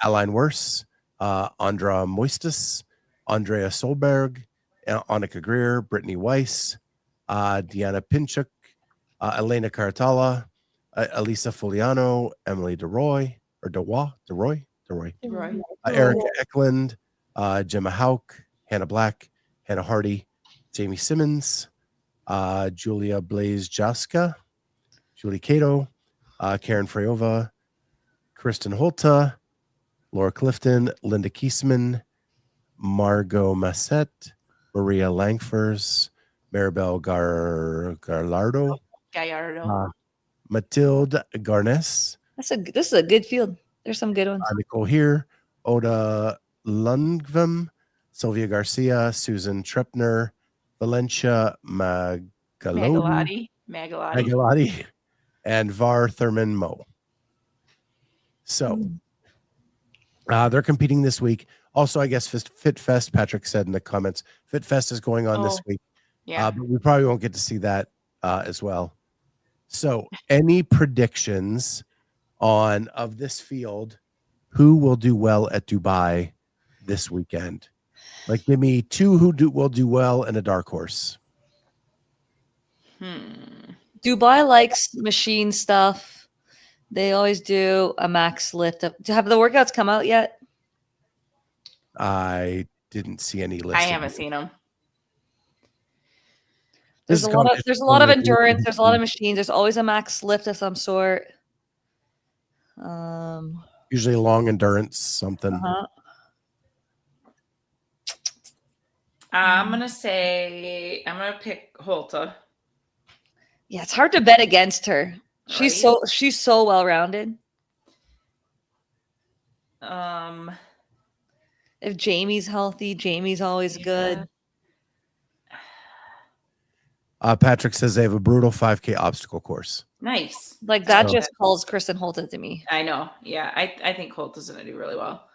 Aline Wurst, Andra Moistus, Andrea Solberg, Annika Greer, Brittany Weiss, Deanna Pinchuk, Elena Caratala, Elisa Foliano, Emily DeRoy, Right. Erica Eklund, Gemma Hauk, Hannah Black, Hannah Hardy, Jamie Simmons, Julia Blaze Jaska, Julie Cato, Karen Freyova, Kristen Holta, Laura Clifton, Linda Kiesman, Margot Massette, Maria Langfors, Maribel Gallardo, Gallardo. Mathilde Garnes, This is a good field. There's some good ones. Nicole here, Oda Lundgren, Sylvia Garcia, Susan Trepner, Valencia Magalotti, and Var Thurman Mo. So they're competing this week. Also, I guess Fit Fest, Patrick said in the comments, Fit Fest is going on this week. Yeah. But we probably won't get to see that as well. So any predictions of this field, who will do well at Dubai this weekend? Like, give me two who will do well and a dark horse. Dubai likes machine stuff. They always do a max lift. Have the workouts come out yet? I didn't see any list. I haven't seen them. There's a lot of endurance. There's a lot of machines. There's always a max lift of some sort. Usually long endurance, something. I'm gonna pick Holta. Yeah, it's hard to bet against her. She's so well rounded. If Jamie's healthy, Jamie's always good. Patrick says they have a brutal 5K obstacle course. Nice. Like that just calls Kristen Holta to me. I know. Yeah, I think Holta's gonna do really well.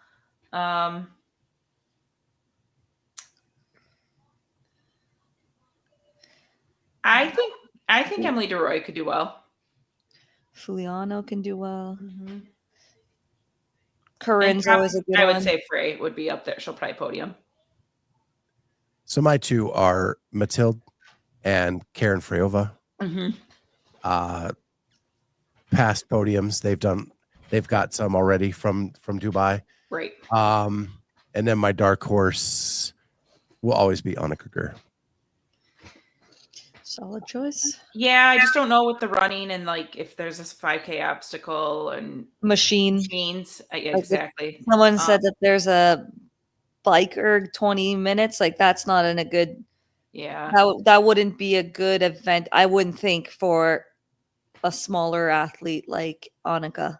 I think Emily DeRoy could do well. Fuliano can do well. Mm-hmm. Corinne's always a good one. I would say Frey would be up there. She'll probably podium. So my two are Mathilde and Karen Freyova. Past podiums they've got some already from Dubai. Right. And then my dark horse will always be Annika Greer. Solid choice. Yeah, I just don't know with the running and like if there's this 5K obstacle and machines. Yeah, exactly. Someone said that there's a biker 20 minutes. Like that's not in a good. Yeah. That wouldn't be a good event. I wouldn't think for a smaller athlete like Annika.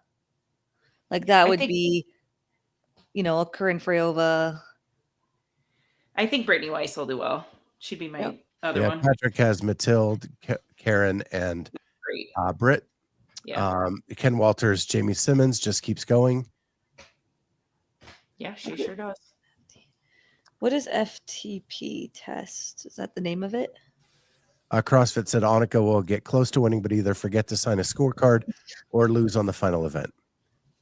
Like that would be, a Corinne Freyova. I think Brittany Weiss will do well. She'd be my other one. Patrick has Mathilde, Karen, and Britt. Yeah. Ken Walters, Jamie Simmons just keeps going. Yeah, she sure does. What is FTP test? Is that the name of it? CrossFit said Annika will get close to winning, but either forget to sign a scorecard or lose on the final event.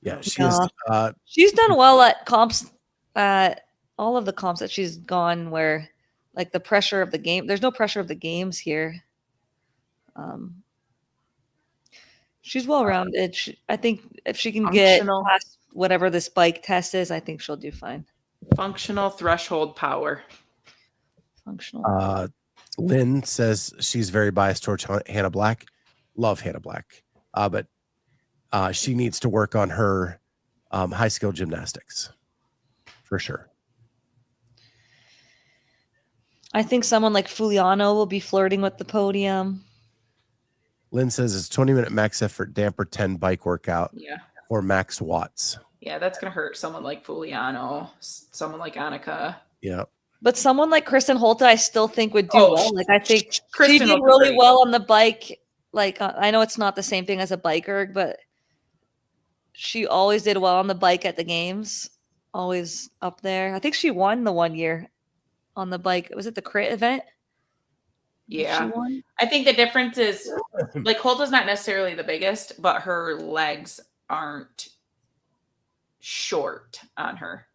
Yeah, she's done well at comps, at all of the comps that she's gone where like the pressure of the game, there's no pressure of the games here. She's well-rounded. I think if she can get past whatever this bike test is, I think she'll do fine. Functional threshold power. Functional. Lynn says she's very biased towards Hannah Black. Love Hannah Black. But she needs to work on her high skill gymnastics for sure. I think someone like Fuliano will be flirting with the podium. Lynn says it's 20-minute max effort damper 10 bike workout Yeah. or max watts. Yeah, that's gonna hurt someone like Fuliano, someone like Annika. Yeah. But someone like Kristen Holta, I still think would do Oh, well. Like I think she Kristen did will do really great. well on the bike. Like I know it's not the same thing as a biker, but she always did well on the bike at the games. Always up there. I think she won the 1 year on the bike. Was it the crit event? She Yeah. won. I think the difference is like Holta's not necessarily the biggest, but her legs aren't short on her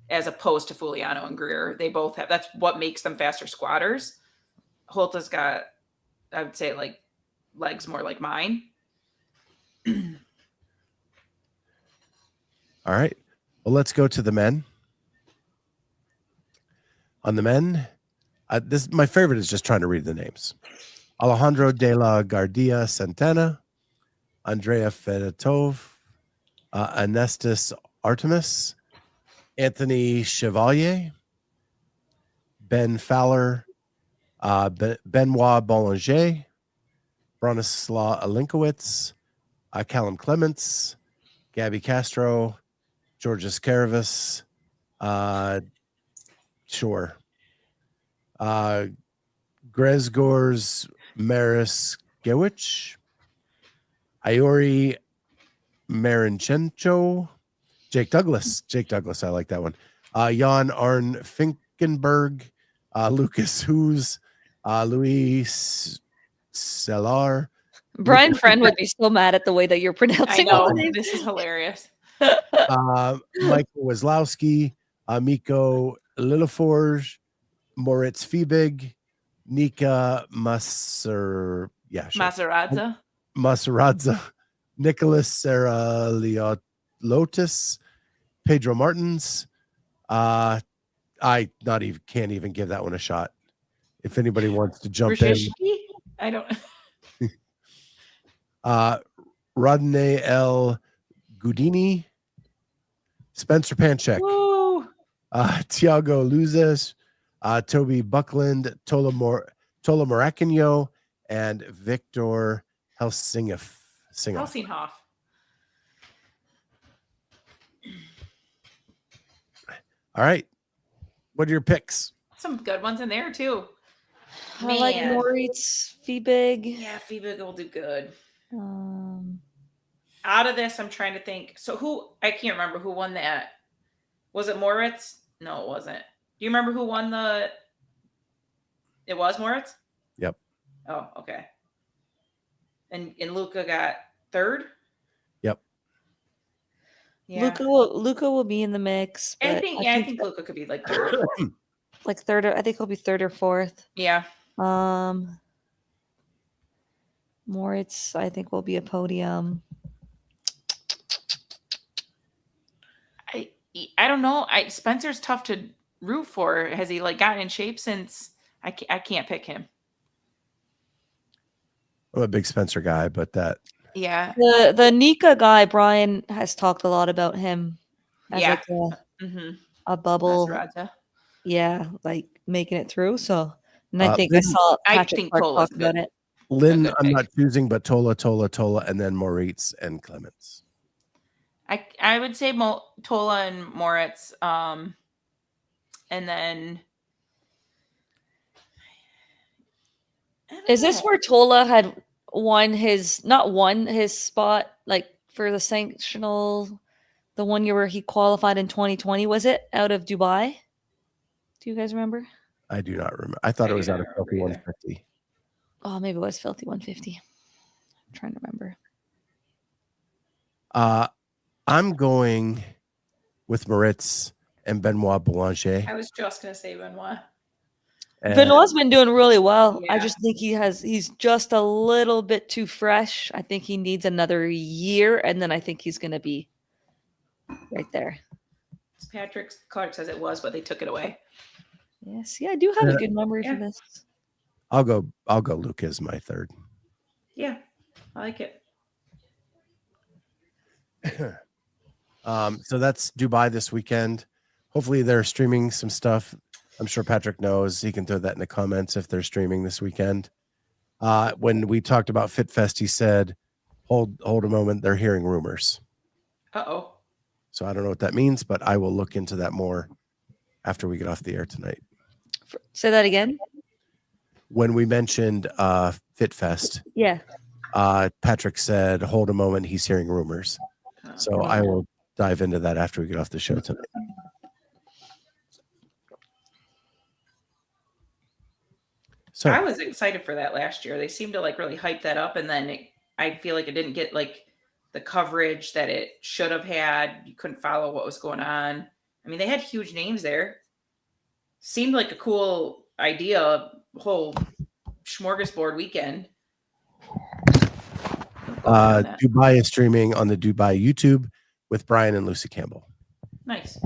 as opposed to Fuliano and Greer. They both have, that's what makes them faster squatters. Holta's got, I would say, like legs more like mine. All right. Well, let's go to the men. On the men, my favorite is just trying to read the names. Alejandro de la Guardia Santana, Andrea Fedotov, Anestis Artemis, Anthony Chevalier, Ben Fowler, Benoit Boulanger, Bronislaw Alinkowitz, Callum Clements, Gabby Castro, Georges Caravis, sure. Grzegorz Mariskiewicz, Iori Marinchenko, Jake Douglas, I like that one. Jan Arn Finkenberg, Lucas Hoos, Luis Selar. Brian Friend would be so mad at the way that you're I pronouncing all know, the names. this is hilarious. Michael Wazlowski, Miko Lilleforge, Moritz Fiebig, Nika Maseradza, Nicholas Serraliolotis, Pedro Martins. I can't even give that one a shot. If anybody wants to jump Brzezinski? in. I don't. Rodney L. Gudini, Spencer Panchek, Woo! Tiago Luzes, Toby Buckland, Tola Morakinyo, and Victor Helsinghoff. Helsinghoff. All right. What are your picks? Some good ones in there too. I like Man. Moritz Fiebig. Yeah, Fiebig will do good. Out of this, I'm trying to think. So I can't remember who won that. Was it Moritz? No, it wasn't. Do you remember who won it was Moritz? Yep. Oh, okay. And Luca got third? Yep. Yeah. Luca will be in the mix. I But think Luca could be like third. like third. I think he'll be third or fourth. Yeah. Moritz, I think, will be a podium. I don't know. Spencer's tough to root for. Has he like gotten in shape since? I can't pick him. I'm a big Spencer guy, but that. Yeah. The Nika guy, Brian has talked a lot about him as Yeah. like Mm-hmm. a bubble. Maserati. Yeah, like making it through. So, and I think I Lynn- saw I Patrick think Clark Tola's talk about good. it. Lynn, good I'm pick. not choosing, but Tola, and then Moritz and Clements. I would say Tola and Moritz, and then Is this where Tola had not won his spot like for the sanctional, the 1 year where he qualified in 2020? Was it out of Dubai? Do you guys remember? I do not remember. I thought I it was do out not of Filthy remember either. 150. Oh, maybe it was Filthy 150. I'm trying to remember. I'm going with Moritz and Benoit Boulanger. I was just gonna say Benoit. And Benoit's been doing really well. I Yeah. just think he's just a little bit too fresh. I think he needs another year, and then I think he's going to be right there. Patrick Clark says it was, but they took it away. Yes, yeah, I do have a good memory Yeah. for this. I'll go Luke as my third. Yeah, I like it. So that's Dubai this weekend. Hopefully they're streaming some stuff. I'm sure Patrick knows. He can throw that in the comments if they're streaming this weekend. When we talked about FitFest, he said, hold a moment. They're hearing rumors. Uh-oh. So I don't know what that means, but I will look into that more after we get off the air tonight. Say that again. When we mentioned Fit Fest, Yeah. Patrick said, hold a moment, he's hearing rumors. So I will dive into that after we get off the show tonight. So I was excited for that last year. They seemed to like really hype that up, and then I feel like it didn't get like the coverage that it should have had. You couldn't follow what was going on. I mean, they had huge names there. Seemed like a cool idea, whole smorgasbord weekend. Dubai is streaming on the Dubai YouTube with Brian and Lucy Campbell. Nice.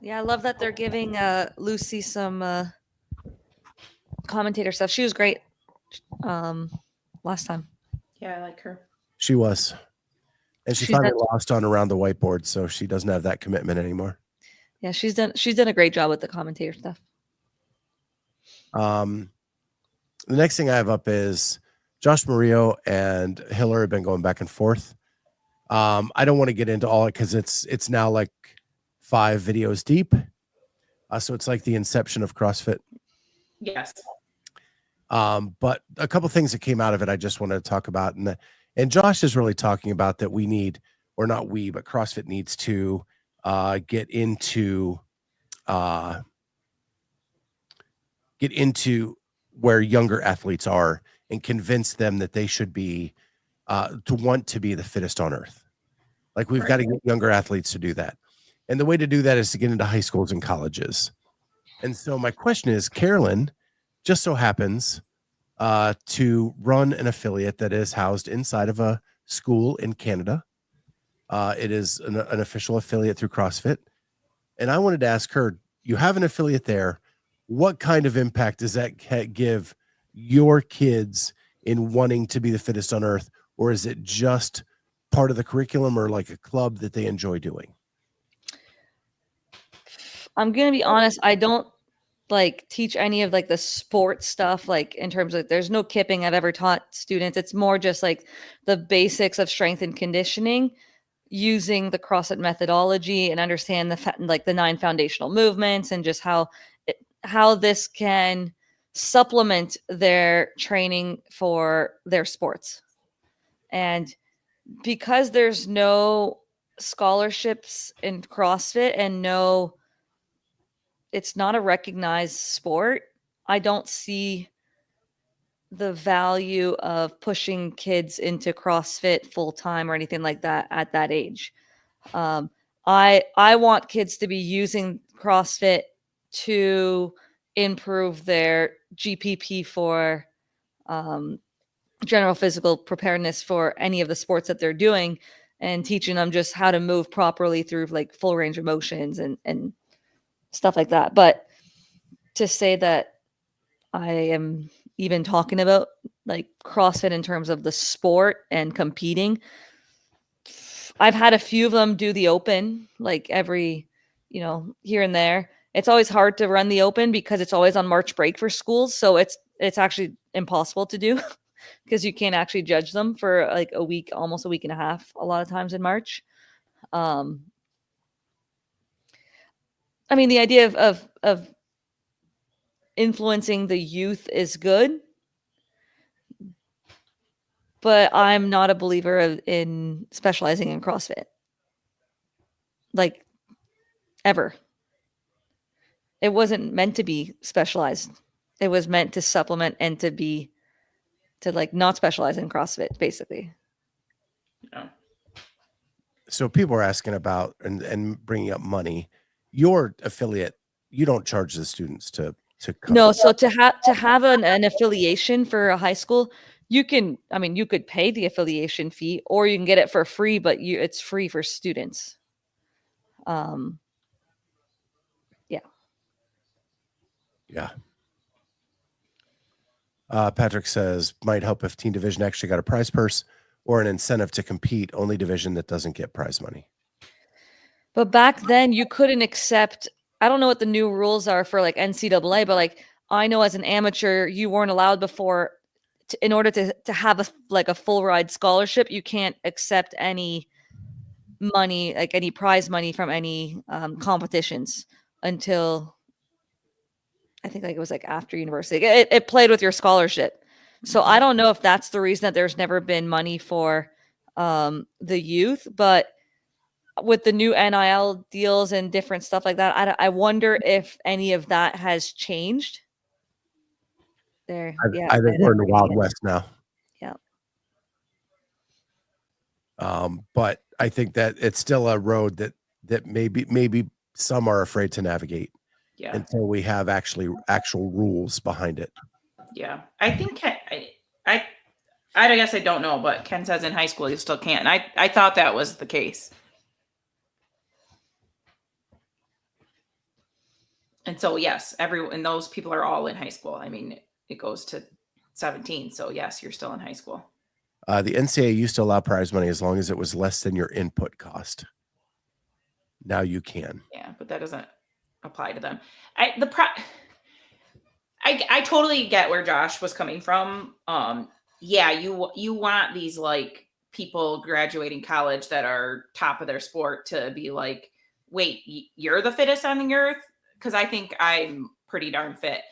Yeah, I love that they're giving Lucy some commentator stuff. She was great last time. Yeah, I like her. She was. And she She's finally done- lost on Around the Whiteboard, so she doesn't have that commitment anymore. Yeah, she's done a great job with the commentator stuff. The next thing I have up is Josh Murillo and Hiller have been going back and forth. I don't want to get into all it because it's now like 5 videos deep. So it's like the inception of CrossFit. Yes. But a couple things that came out of it I just wanted to talk about. And Josh is really talking about that we need, or not we, but CrossFit needs to get into where younger athletes are and convince them that they should be to want to be the fittest on earth. Like we've got to get younger athletes to do that. And the way to do that is to get into high schools and colleges. And so my question is, Carolyne just so happens to run an affiliate that is housed inside of a school in Canada. It is an official affiliate through CrossFit. And I wanted to ask her, you have an affiliate there. What kind of impact does that give your kids in wanting to be the fittest on earth? Or is it just part of the curriculum or like a club that they enjoy doing? I'm going to be honest. I don't like teach any of like the sports stuff, like in terms of there's no kipping I've ever taught students. It's more just like the basics of strength and conditioning using the CrossFit methodology and understand the 9 foundational movements and just how this can supplement their training for their sports. And because there's no scholarships in CrossFit and it's not a recognized sport, I don't see the value of pushing kids into CrossFit full time or anything like that at that age. I want kids to be using CrossFit to improve their GPP for general physical preparedness for any of the sports that they're doing, and teaching them just how to move properly through like full range of motions and stuff like that. But to say that I am even talking about like CrossFit in terms of the sport and competing, I've had a few of them do the open, like every, here and there. It's always hard to run the open because it's always on March break for schools. So it's actually impossible to do because you can't actually judge them for like a week, almost a week and a half, a lot of times in March. I mean, the idea of influencing the youth is good, but I'm not a believer in specializing in CrossFit. Like, ever. It wasn't meant to be specialized. It was meant to supplement and to like not specialize in CrossFit, basically. Yeah. So people are asking about and bringing up money. Your affiliate, you don't charge the students to come. No, so to have an affiliation for a high school, you could pay the affiliation fee or you can get it for free, but it's free for students. Yeah. Patrick says, might help if Teen Division actually got a prize purse or an incentive to compete, only division that doesn't get prize money. But back then you couldn't accept, I don't know what the new rules are for like NCAA, but like I know as an amateur, you weren't allowed before in order to have a full ride scholarship, you can't accept any money, like any prize money from any competitions until I think like it was like after university. It played with your scholarship. So I don't know if that's the reason that there's never been money for the youth, but with the new NIL deals and different stuff like that, I wonder if any of that has changed. There, yeah, I think we're in the Wild West now. Yeah. But I think that it's still a road that maybe some are afraid to navigate until we have actual rules behind it. Yeah, I think I guess I don't know, but Ken says in high school you still can't. And I thought that was the case. And so yes, and those people are all in high school. I mean, it goes to 17. So yes, you're still in high school. The NCAA used to allow prize money as long as it was less than your input cost. Now you can. Yeah, but that doesn't apply to them. I totally get where Josh was coming from. Yeah, you want these like people graduating college that are top of their sport to be like, wait, you're the fittest on the earth? Because I think I'm pretty darn fit.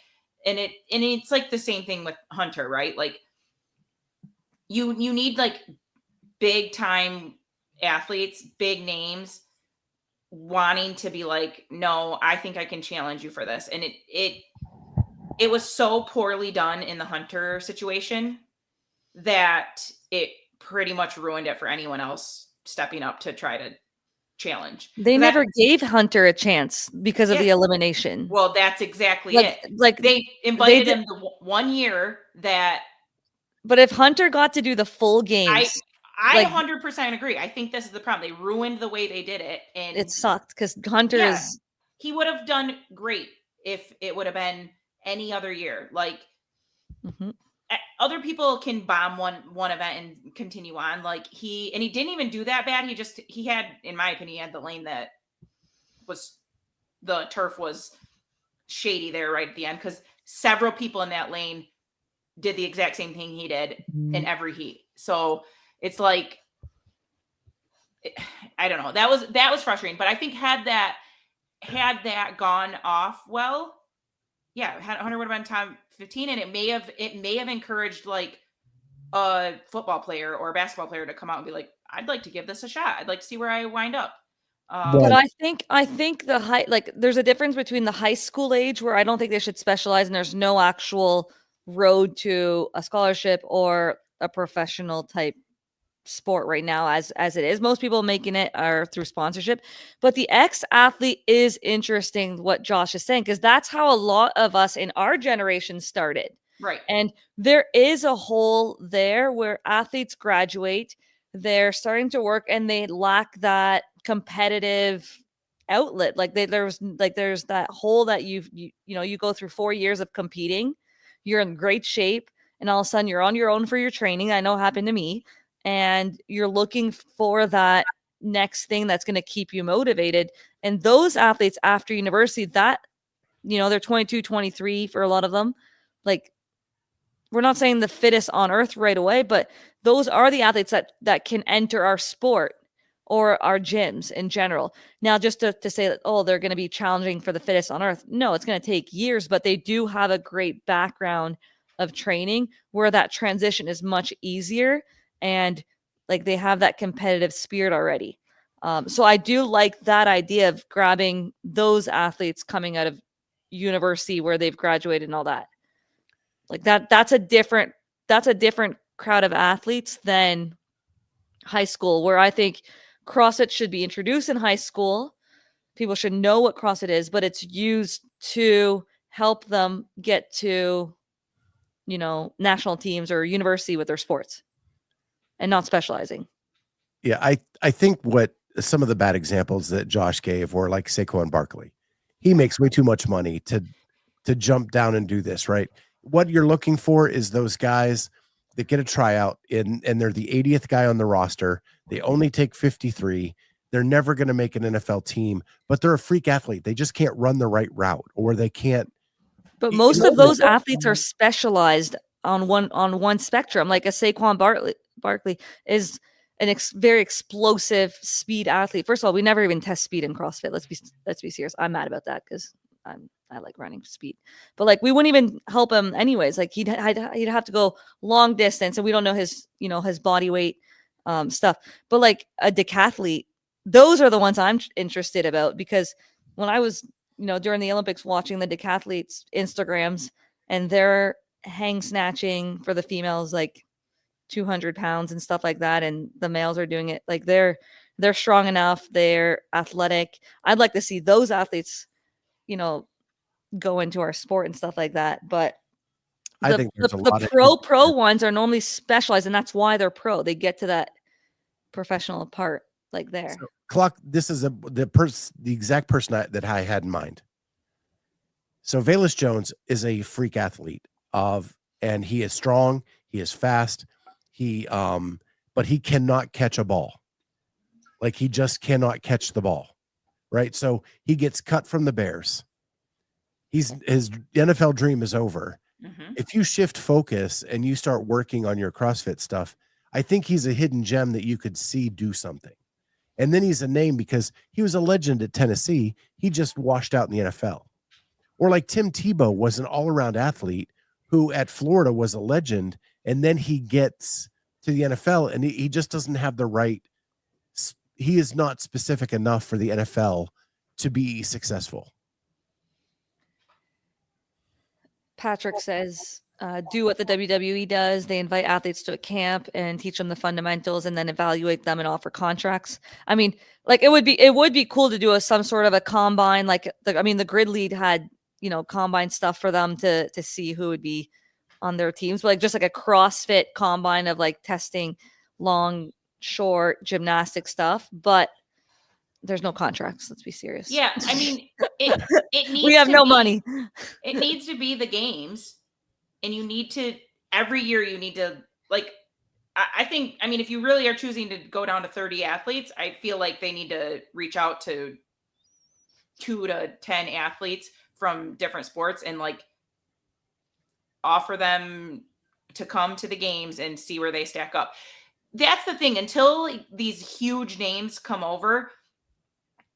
And it's like the same thing with Hunter, right? Like you need like big time athletes, big names wanting to be like, no, I think I can challenge you for this. And it was so poorly done in the Hunter situation that it pretty much ruined it for anyone else stepping up to try to challenge. They never gave Hunter a chance because of the elimination. Well, that's exactly it. Like they invited him the 1 year that. But if Hunter got to do the full games, I 100% agree. I think this is the problem. They ruined the way they did it, and it sucked because Hunter is. He would have done great if it would have been any other year. Like other people can bomb one event and continue on. Like he didn't even do that bad. He had, in my opinion, he had the lane that was the turf was shady there right at the end because several people in that lane did the exact same thing he did in every heat. So it's like, I don't know. That was frustrating. But I think had that gone off well, yeah, Hunter would have been top 15, and it may have encouraged like a football player or a basketball player to come out and be like, I'd like to give this a shot. I'd like to see where I wind up. But I think the high, like there's a difference between the high school age where I don't think they should specialize and there's no actual road to a scholarship or a professional type sport right now as it is. Most people making it are through sponsorship, but the ex-athlete is interesting what Josh is saying because that's how a lot of us in our generation started. Right. And there is a hole there where athletes graduate, they're starting to work and they lack that competitive outlet. Like there's that hole that you go through 4 years of competing, you're in great shape, and all of a sudden you're on your own for your training. I know it happened to me. And you're looking for that next thing that's going to keep you motivated. And those athletes after university, that, they're 22, 23 for a lot of them. Like, we're not saying the fittest on earth right away, but those are the athletes that can enter our sport or our gyms in general. Now, just to say that, they're going to be challenging for the fittest on earth. No, it's going to take years, but they do have a great background of training where that transition is much easier. And like they have that competitive spirit already. So I do like that idea of grabbing those athletes coming out of university where they've graduated and all that. Like that's a different crowd of athletes than high school, where I think CrossFit should be introduced in high school. People should know what CrossFit is, but it's used to help them get to, national teams or university with their sports. And not specializing. Yeah, I think what some of the bad examples that Josh gave were like Saquon Barkley. He makes way too much money to jump down and do this, right? What you're looking for is those guys that get a tryout and they're the 80th guy on the roster. They only take 53. They're never going to make an NFL team, but they're a freak athlete. They just can't run the right route, or they can't. But most of those athletes are specialized on one spectrum, like a Saquon Barkley is very explosive speed athlete. First of all, we never even test speed in CrossFit. Let's be serious. I'm mad about that because I like running speed, but like we wouldn't even help him anyways. Like he'd have to go long distance, and we don't know his his body weight stuff. But like a decathlete, those are the ones I'm interested about, because when I was during the Olympics watching the decathletes Instagrams, and they're hang snatching for the females like 200 pounds and stuff like that, and the males are doing it like they're strong enough, they're athletic. I'd like to see those athletes go into our sport and stuff like that. But I think there's a lot of pro ones are normally specialized, and that's why they're pro. They get to that professional part like there. So, Clock, this is the exact person that I had in mind. So Velus Jones is a freak athlete and he is strong, he is fast, but he cannot catch a ball. Like he just cannot catch the ball, right? So he gets cut from the Bears. His NFL dream is over. Mm-hmm. If you shift focus and you start working on your CrossFit stuff, I think he's a hidden gem that you could see do something. And then he's a name because he was a legend at Tennessee. He just washed out in the NFL. Or like Tim Tebow was an all-around athlete who at Florida was a legend, and then he gets to the NFL and he just doesn't have the right. He is not specific enough for the NFL to be successful. Patrick says, do what the WWE does. They invite athletes to a camp and teach them the fundamentals, and then evaluate them and offer contracts. I mean, like it would be cool to do some sort of a combine. Like the grid lead had, combine stuff for them to see who would be on their teams, but like just like a CrossFit combine of like testing long, short gymnastic stuff. But there's no contracts. Let's be serious. Yeah, I mean, it needs. We have no money. It needs to be the games, and you need to every year. You need to like. I think. I mean, if you really are choosing to go down to 30 athletes, I feel like they need to reach out to 2 to 10 athletes from different sports and like offer them to come to the games and see where they stack up. That's the thing. Until like, these huge names come over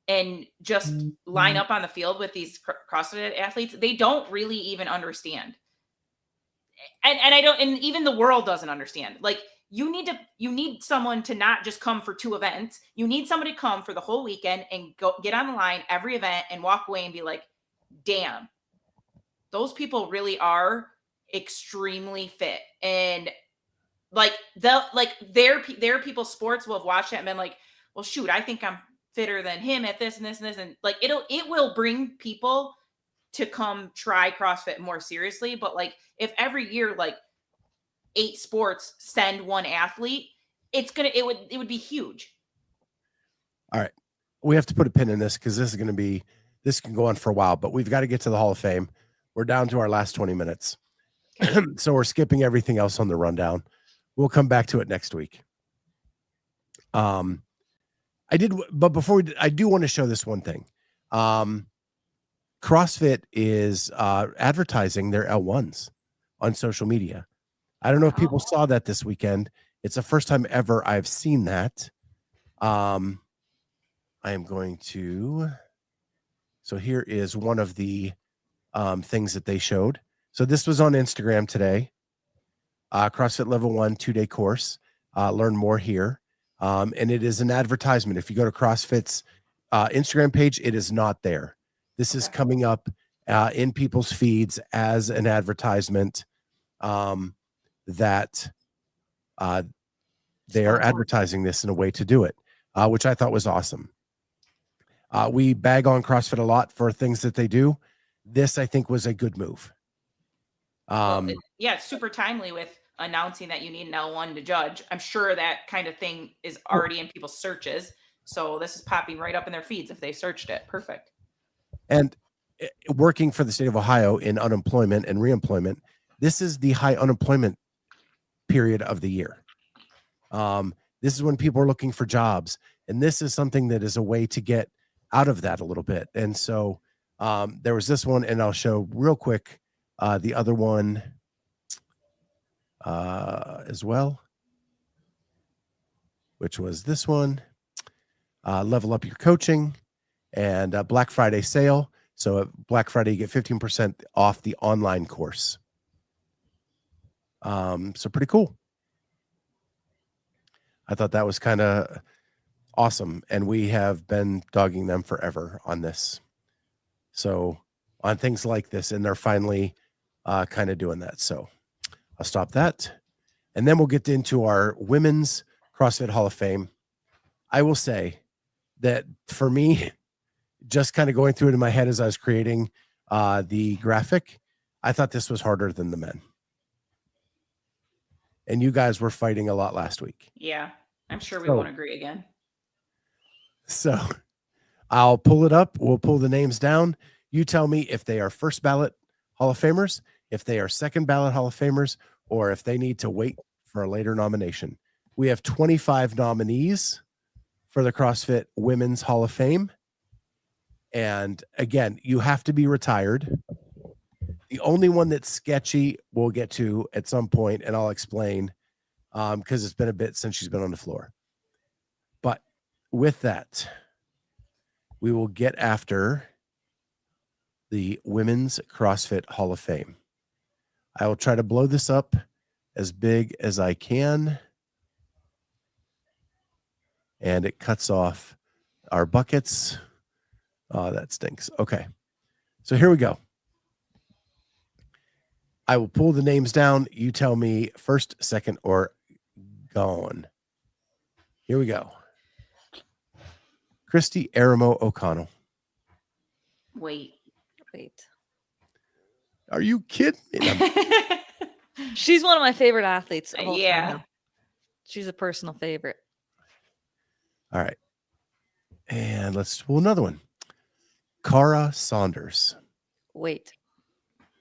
and just line up on the field with these CrossFit athletes, they don't really even understand. And I don't, and even the world doesn't understand. Like you need someone to not just come for 2 events. You need somebody to come for the whole weekend and go get on the line every event and walk away and be like, damn, those people really are extremely fit. And like their people's sports will have watched that and been like, well, shoot, I think I'm fitter than him at this and this and this. And like, it will bring people to come try CrossFit more seriously. But like, if every year, like 8 sports send 1 athlete, it would be huge. All right. We have to put a pin in this because this can go on for a while, but we've got to get to the Hall of Fame. We're down to our last 20 minutes. So we're skipping everything else on the rundown. We'll come back to it next week. But before I do want to show this one thing. CrossFit is advertising their L1s on social media. I don't know if people saw that this weekend. It's the first time ever I've seen that. I am going to. So here is one of the things that they showed. So this was on Instagram today. CrossFit Level 1 2-day course. Learn more here. And it is an advertisement. If you go to CrossFit's Instagram page, it is not there. This is coming up in people's feeds as an advertisement that they are advertising this in a way to do it, which I thought was awesome. We bag on CrossFit a lot for things that they do. This, I think, was a good move. It's super timely with announcing that you need an L1 to judge. I'm sure that kind of thing is already in people's searches. So this is popping right up in their feeds if they searched it. Perfect. And working for the state of Ohio in unemployment and reemployment, this is the high unemployment period of the year. This is when people are looking for jobs. And this is something that is a way to get out of that a little bit. And so there was this one, and I'll show real quick the other one as well. which was this one. Level up your coaching and Black Friday sale. So at Black Friday, you get 15% off the online course. So pretty cool. I thought that was kind of awesome. And we have been dogging them forever on this. So on things like this, and they're finally kind of doing that. So I'll stop that. And then we'll get into our Women's CrossFit Hall of Fame. I will say that for me, just kind of going through it in my head as I was creating the graphic, I thought this was harder than the men. And you guys were fighting a lot last week. Yeah, I'm sure we won't agree again. So I'll pull it up. We'll pull the names down. You tell me if they are first ballot Hall of Famers, if they are second ballot Hall of Famers, or if they need to wait for a later nomination. We have 25 nominees for the CrossFit Women's Hall of Fame. And again, you have to be retired. The only one that's sketchy we'll get to at some point, and I'll explain because it's been a bit since she's been on the floor. But with that, we will get after the Women's CrossFit Hall of Fame. I will try to blow this up as big as I can. And it cuts off our buckets. Oh, that stinks. Okay. So here we go. I will pull the names down. You tell me first, second, or gone. Here we go. Christy Aramo O'Connell. Wait. Are you kidding me? She's one of my favorite athletes. Of all time Yeah. now. She's a personal favorite. All right. And let's pull another one. Cara Saunders. Wait.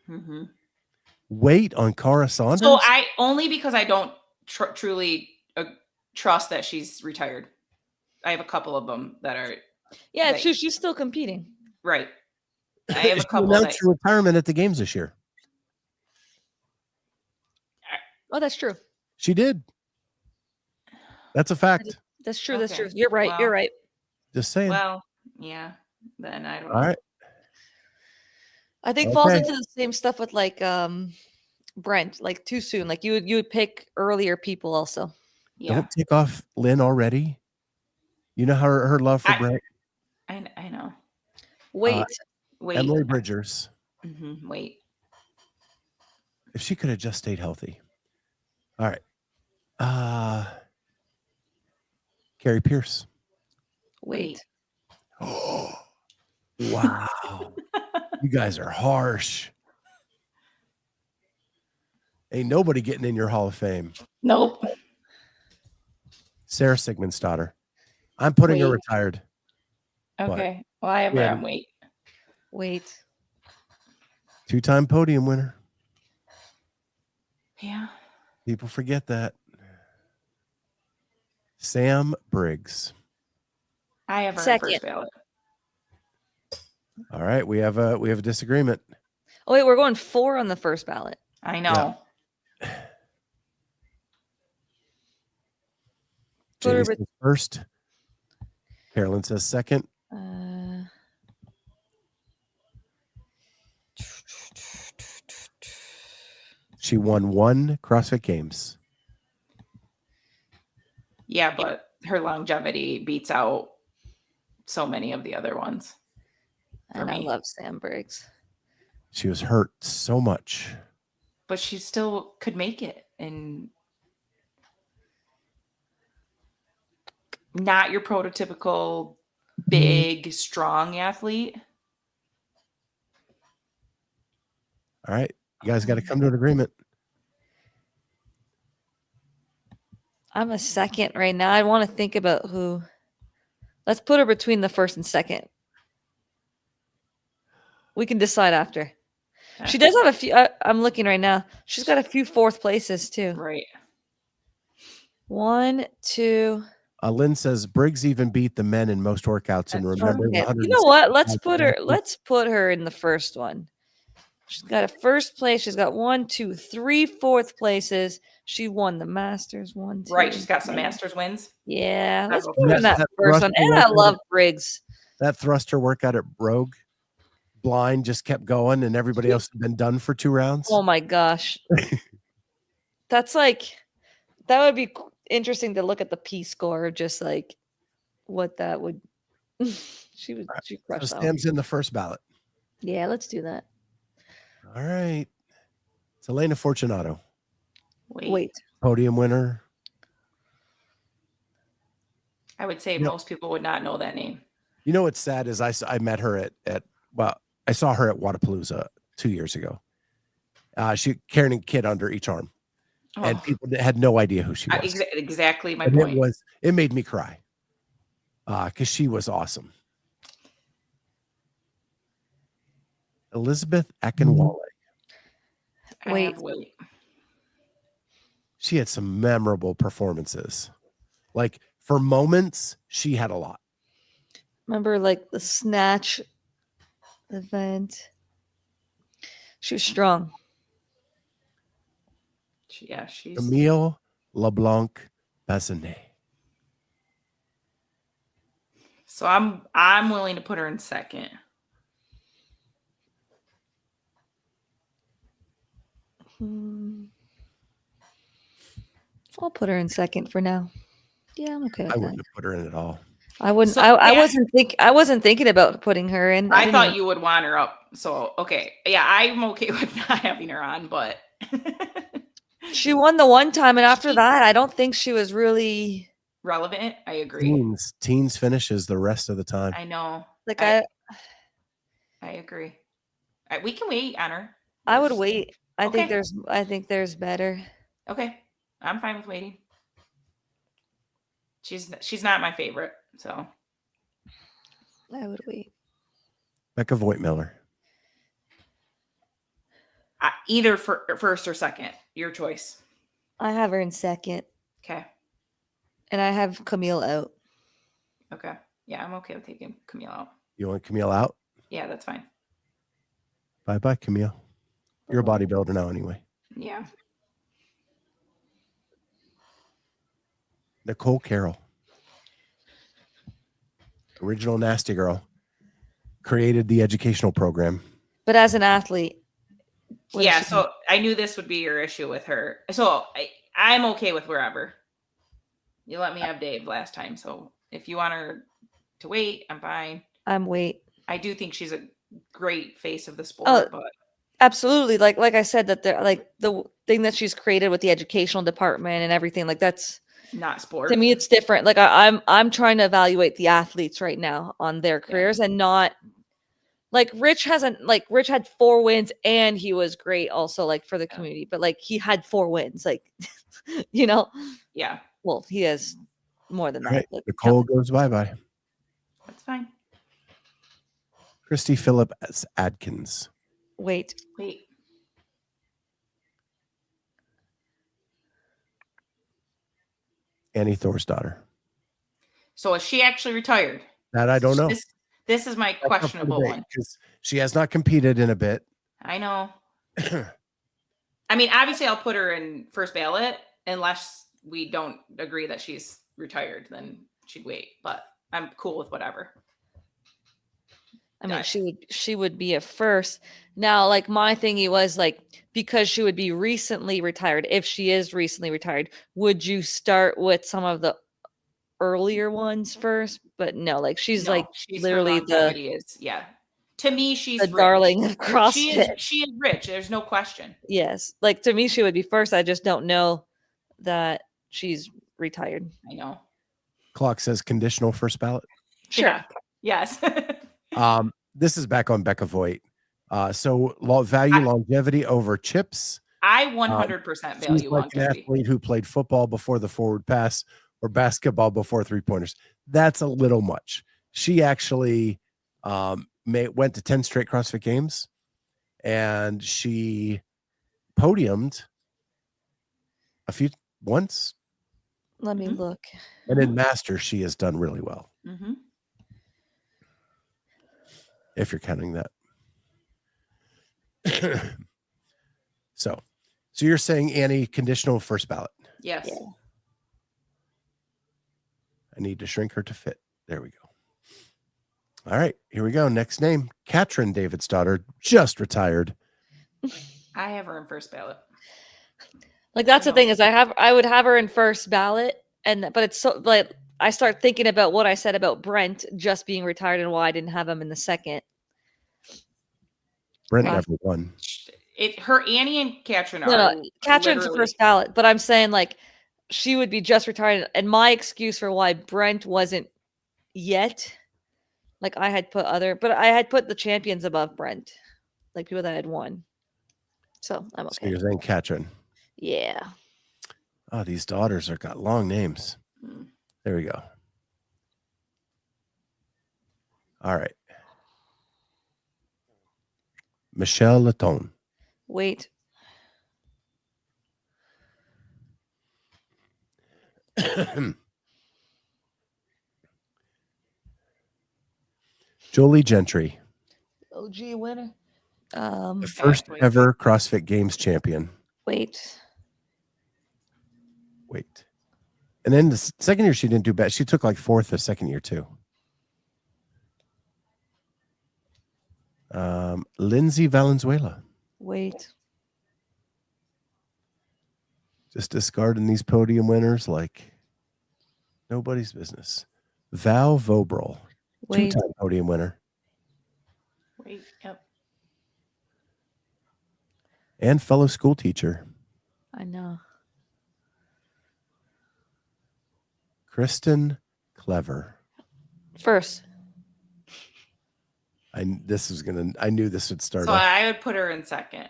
Mm-hmm. Wait on Cara Saunders? So only because I don't truly trust that she's retired. I have a couple of them that are. Yeah, like, she's still competing. Right. I have a She couple announced her retirement at the games this year. Oh, that's true. She did. That's a fact. That's true. That's Okay. true. You're right. Well, You're right. Just saying. Well, yeah. Then I don't know. All right. I think falls Okay. into the same stuff with like Brent, like too soon. Like you would pick earlier people also. Yeah. Don't take off Lynn already. You know her love for Brent. I know. Wait. Wait. Emily Bridgers. Mm-hmm. Wait. If she could have just stayed healthy. All right. Carrie Pierce. Wait. Oh, wow. You guys are harsh. Ain't nobody getting in your Hall of Fame. Nope. Sarah Sigmundsdottir. I'm putting her Wait. retired. Okay. Well, I have her on wait. Wait. 2-time podium winner. Yeah. People forget that. Sam Briggs. I have her Second. on first ballot. All right, we have a disagreement. Oh wait, we're going 4 on the first ballot. I know. Put her Jamie says first. Carolyn says second. She won 1 CrossFit Games. Yeah, but her longevity beats out so many of the other ones. And I me. love Sam Briggs. She was hurt so much. But she still could make it, and not your prototypical big, strong athlete. All right, you guys got to come to an agreement. I'm a second right now. I want to think about who. Let's put her between the first and second. We can decide after. She does have a few. I'm looking right now. She's got a few 4th places too. Right. 1, 2. Lynn says Briggs even beat the men in most workouts and remember. Okay. You know what? Let's put her in the first one. She's got a first place. She's got 1, 2, 3 fourth places. She won the Masters 1, 2. Right. She's got some 3. Masters wins. Yeah, let's I'll put her in That that first one. thruster And I workout love at- Briggs. That thruster workout at Rogue blind just kept going, and everybody else had been done for 2 rounds. Oh my gosh. That's like, that would be interesting to look at the P score, just like what that would. she So crushed that one. Sam's in the first ballot. Yeah, let's do that. All right. It's Elena Fortunato, Wait. podium winner. I would say You know- most people would not know that name. You know what's sad is I met her I saw her at Wadapalooza 2 years ago. She carrying a kid under each arm, and Oh, people had no idea who she was. exactly my And point. it made me cry because she was awesome. Elizabeth Akinwale. I Wait. have wait. She had some memorable performances. Like for moments, she had a lot. Remember, like the snatch event? She was strong. Yeah, she's Camille LeBlanc Bassinet. so I'm willing to put her in second. I'll put her in second for now. Yeah, I'm okay with I that. wouldn't have put her in at all. I wouldn't. So, I yeah. wasn't thinking about putting her in. I didn't thought even- you would want her up. So okay. Yeah, I'm okay with not having her on, but She won the one time, and after that, I don't think she was really relevant. I agree. Teens finishes the rest of the time. I know. like I agree. We can wait on her. I would Just- wait. I think Okay. there's better. Okay. I'm fine with waiting. She's not my favorite, so I would wait. Becca Voigtmiller. either for first or second, your choice. I have her in second, Okay. and I have Camille out. Okay. Yeah, I'm okay with taking Camille out. You want Camille out? Yeah, that's fine. Bye-bye, Camille. You're a bodybuilder now anyway. Yeah. Nicole Carroll. Original Nasty Girl. Created the educational program. But as an athlete, what Yeah, is she- so I knew this would be your issue with her. So I'm okay with wherever. You let me have Dave last time, so if you want her to wait, I'm fine. I'm wait. I do think she's a great face of the sport, Oh, but Absolutely. Like I said, that they're like the thing that she's created with the educational department and everything. Like that's not sport. to me, it's different. Like I'm trying to evaluate the athletes right now on their careers and not like Rich had 4 wins and he was great also like for the community, but like he had 4 wins, like Yeah, well, he has more than All that. right. but- Nicole goes bye-bye. that's fine. Christy Phillips Adkins. Wait, Wait. Annie Thorsdottir. So is she actually retired? That I don't know. This is my That's up for questionable debate, one. 'cause she has not competed in a bit. I know. I mean, obviously, I'll put her in first ballot unless we don't agree that she's retired. Then she'd wait. But I'm cool with whatever. I mean, Got she would be a first. Now, like my thingy was like because she would be recently retired. If she is recently retired, would you start with some of the earlier ones first? But no, like she's No, like she's literally her longevity is To me, she's the rich. darling of CrossFit. She is rich. There's no question. Yes, like to me, she would be first. I just don't know that she's retired. I know. Clock says conditional first ballot. Sure. Yeah. Yes. This is back on Becca Voigt. So value longevity over chips. I 100% She's value like an longevity. athlete who played football before the forward pass or basketball before 3-pointers. That's a little much. She actually went to 10 straight CrossFit Games, and she podiumed once, Let me Mhm. look. and in Masters she has done really well. Mm-hmm. If you're counting that. So you're saying Annie conditional first ballot. Yes. Yeah. I need to shrink her to fit. There we go. All right, here we go. Next name, Katrin Davidsdottir, just retired. I have her in first ballot. Like that's the No. thing is I would have her in first ballot, but it's so like I start thinking about what I said about Brent just being retired and why I didn't have him in the second. Brent Uh, never won. Her Annie and Katrin No, are no, Katrin's the literally- first ballot, but I'm saying like she would be just retired, and my excuse for why Brent wasn't yet, like I had put the champions above Brent, like people that had won. So I'm So okay. you're saying Katrin. Yeah. Oh, these daughters are got long names. Hmm. There we go. All right. Michelle Latone. Wait. Jolie Gentry, OG winner. the first wait. ever CrossFit Games champion. Wait. Wait. And then the second year, she didn't do bad. She took like fourth the second year, too. Lindsay Valenzuela. Wait. Just discarding these podium winners like nobody's business. Val Vobrel, Wait. two-time podium winner. Wait. Yep. And fellow school teacher, I know. Kristen Clever. First. I knew this would start So off. I would put her in second.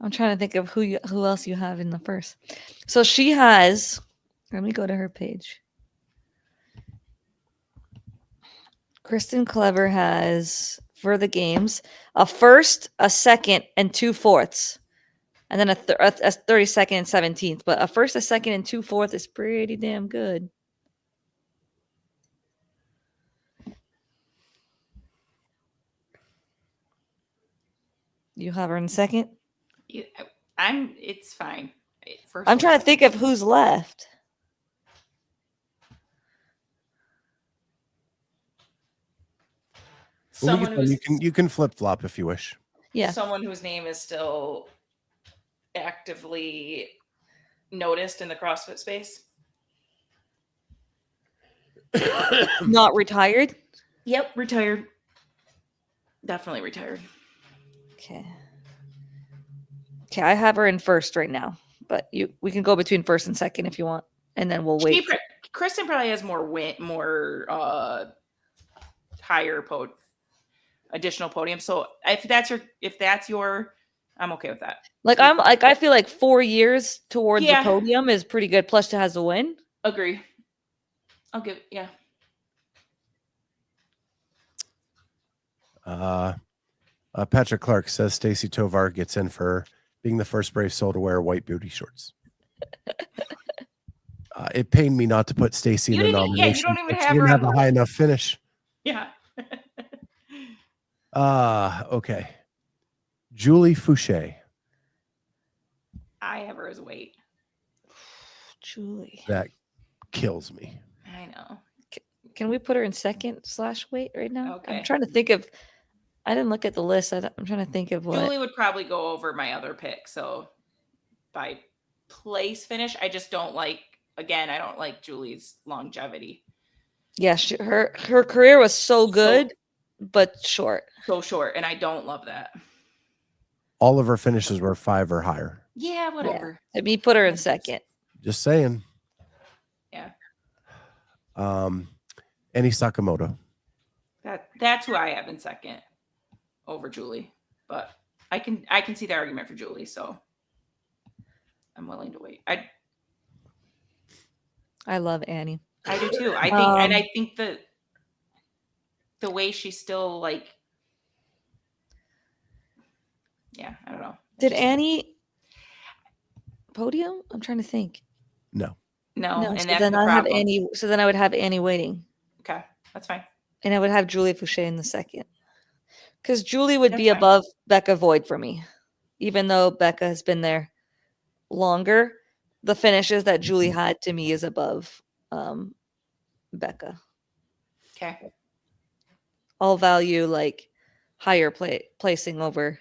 I'm trying to think of who else you have in the first. So she has. Let me go to her page. Kristen Clever has for the games a first, a second, and 2 fourths, and then a 32nd and 17th. But a first, a second, and 2 fourths is pretty damn good. You have her in second. It's fine. First I'm or trying to second. think of who's left. Well, Someone who's you can flip flop if you wish. Yeah. someone whose name is still actively noticed in the CrossFit space. Not retired. Yep, retired. Definitely retired. Okay. Okay, I have her in first right now, but we can go between first and second if you want, and then we'll wait. Kristen probably has more higher additional podium. So if that's your, I'm okay with that. I feel like 4 years towards Yeah. the podium is pretty good. Plus, she has a win. Agree. I'll give yeah. Patrick Clark says Stacy Tovar gets in for being the first brave soul to wear white booty shorts. It pained me not to put Stacy in the nomination. You don't even but she have didn't her have on a the high enough finish. Yeah. Okay. Julie Fouché. I have her as weight. Julie, That kills me. I know. can we put her in second / wait right now? Okay. I'm trying to think of. I didn't look at the list. I'm trying to think of what. Julie would probably go over my other pick. So by place finish, I just don't like. Again, I don't like Julie's longevity. Yeah, her career was so good, but short. So short, and I don't love that. All of her finishes were 5 or higher. Yeah, whatever. Let me put her in second. Just saying. Yeah. Annie Sakamoto. That's who I have in second over Julie. But I can see the argument for Julie, so I'm willing to wait. I love Annie. I do too. I think the way she's still like, yeah, I don't know. Did Annie podium? I'm trying to think. No. No, No, and so that's then the I have problem. Annie. So then I would have Annie waiting, Okay, that's fine. and I would have Julie Fouché in the second. Because Julie would be That's fine. above Becca Void for me, even though Becca has been there longer. The finishes that Julie had to me is above Becca. Okay. I'll value like higher placing over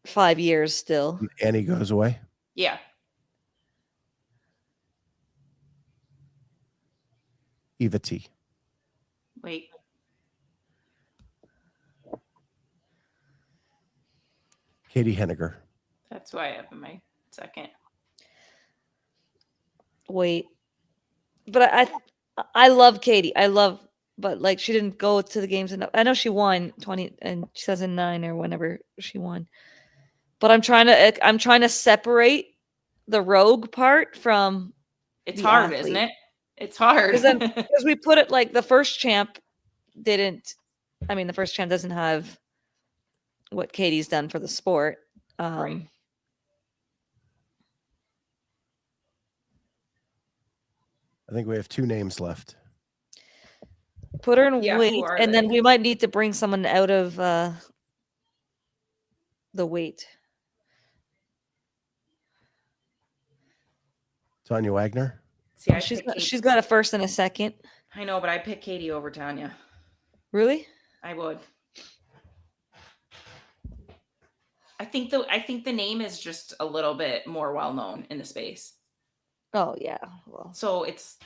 5 years still. Annie goes away. Yeah. Eva T. Wait. Katie Henniger. That's who I have in my second. Wait, but I love Katie. But like she didn't go to the games enough. I know she won 2009 or whenever she won. But I'm trying to separate the rogue part from It's the hard, athlete. isn't it? It's hard. Because we put it like the first champ didn't. I mean, the first champ doesn't have what Katie's done for the sport. Right. I think we have 2 names left. Put her in Yeah, who weight, are and they? then we might need to bring someone out of the weight. Tanya Wagner. See, She's got a first and a second. I know, but I pick Katie over Tanya. Really? I would. I think the name is just a little bit more well known in the space. Oh yeah. Well, So it's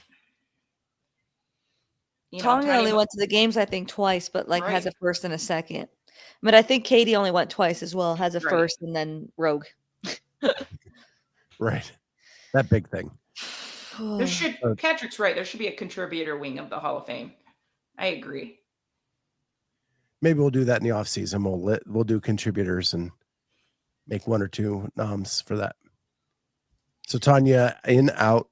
Tanya only went to the games, I think, twice, but like has a Right. first and a second. But I think Katie only went twice as well. Has a Right. first and then rogue. Right. That big thing. There should Patrick's right. There should be a contributor wing of the Hall of Fame. I agree. Maybe we'll do that in the off season. We'll do contributors and make 1 or 2 noms for that. So Tanya, in, out.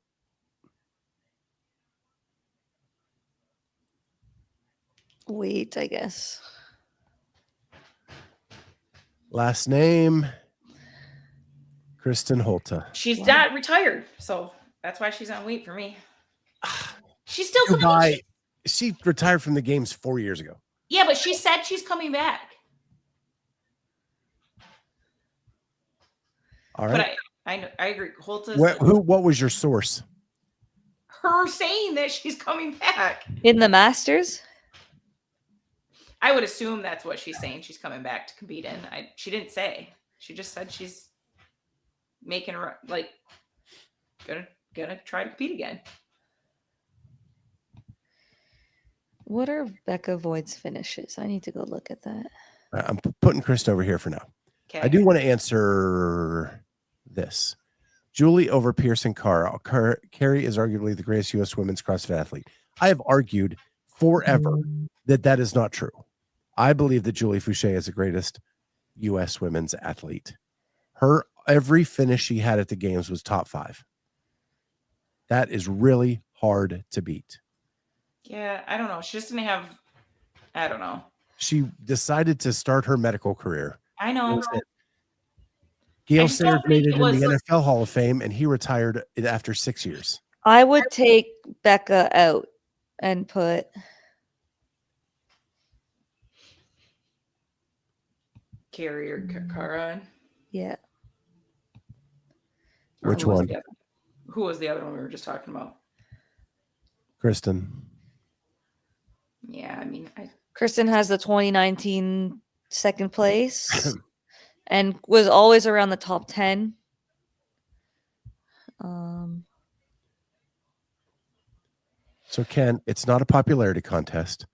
Wait, I guess. Last name, Kristen Holta. She's not retired, so that's why she's on weight for me. She's still coming. Goodbye. She retired from the games 4 years ago. Yeah, but she said she's coming back. All right. But I agree. Holta's What was your source? her saying that she's coming back. In the Masters? I would assume that's what she's saying. She's coming back to compete in. She didn't say. She just said she's making like gonna try to compete again. What are Becca Void's finishes? I need to go look at that. I'm putting Kristen over here for now. Okay. I do want to answer this. Julie over Pearson Carr. Carrie is arguably the greatest U.S. women's CrossFit athlete. I have argued forever that is not true. I believe that Julie Fouché is the greatest U.S. women's athlete. Her every finish she had at the games was top 5. That is really hard to beat. Yeah, I don't know. She just didn't have. I don't know. She decided to start her medical career. I know. Gail just don't Sayers made think it it in the was- NFL Hall of Fame, and he retired after 6 years. I would take Becca out and put Carrie or Cara. yeah. Or Which who was one? the other- Who was the other one we were just talking about? Kristen. Yeah, I mean, Kristen has the 2019 second place and was always around the top 10. So, Ken, it's not a popularity contest.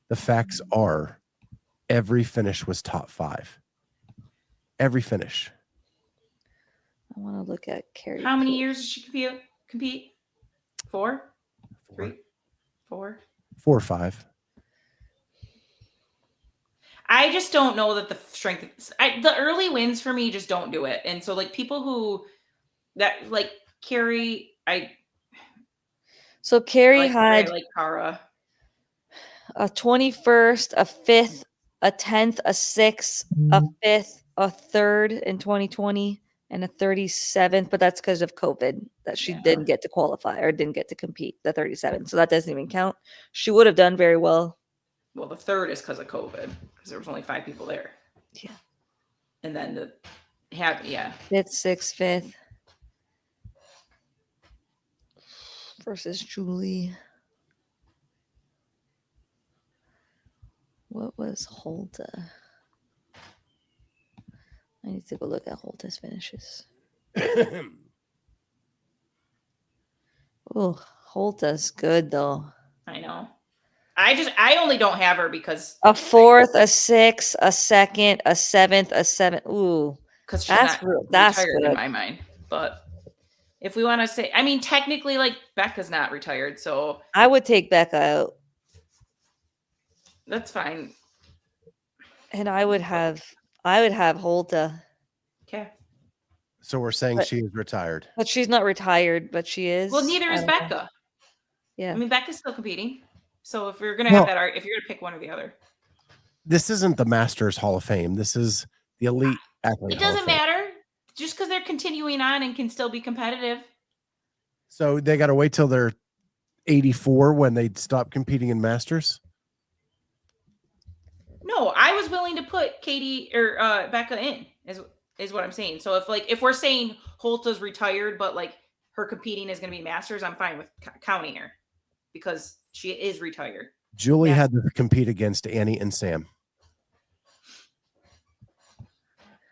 The facts are every finish was top 5. Every finish. I want to look at Carrie. how many years did she compete? 4? 3? 4? 4 or 5. I just don't know that the strength. The early wins for me just don't do it, and so like people who that like Carrie, So Carrie I had like Cara. a 21st, a 5th, a 10th, a 6th, a 5th, a 3rd in 2020, and a 37th. But that's because of COVID that she didn't get to qualify or didn't get to compete, the 37th. So that doesn't even count. She would have done very well Well, the third is because of COVID, because there was only 5 people there. Yeah. And then the 5th, 6th, 5th versus Julie. What was Holta? I need to go look at Holta's finishes. Oh, Holta's good though. I know. I only don't have her because A 4th, a 6th, a 2nd, a 7th, a 7th. Ooh, because she's that's not that's retired good. in my mind. But if we want to say, I mean, technically, like Becca's not retired, so I would take Becca out, that's fine. and I would have Holta, Okay. So we're saying But- she is retired. but she's not retired, but she is. Well, neither I is don't know. Becca. Yeah. I mean, Becca's still competing. So if we're gonna have that, if you're gonna pick one or the other, This isn't the Masters Hall of Fame. This is the Elite Athlete. it Hall of doesn't Fame. matter. Just because they're continuing on and can still be competitive. So they got to wait till they're 84 when they stop competing in Masters. No, I was willing to put Katie or Becca in, is what I'm saying. So if we're saying Holta's retired, but like her competing is going to be Masters, I'm fine with counting her because she is retired. Julie Yeah. had to compete against Annie and Sam.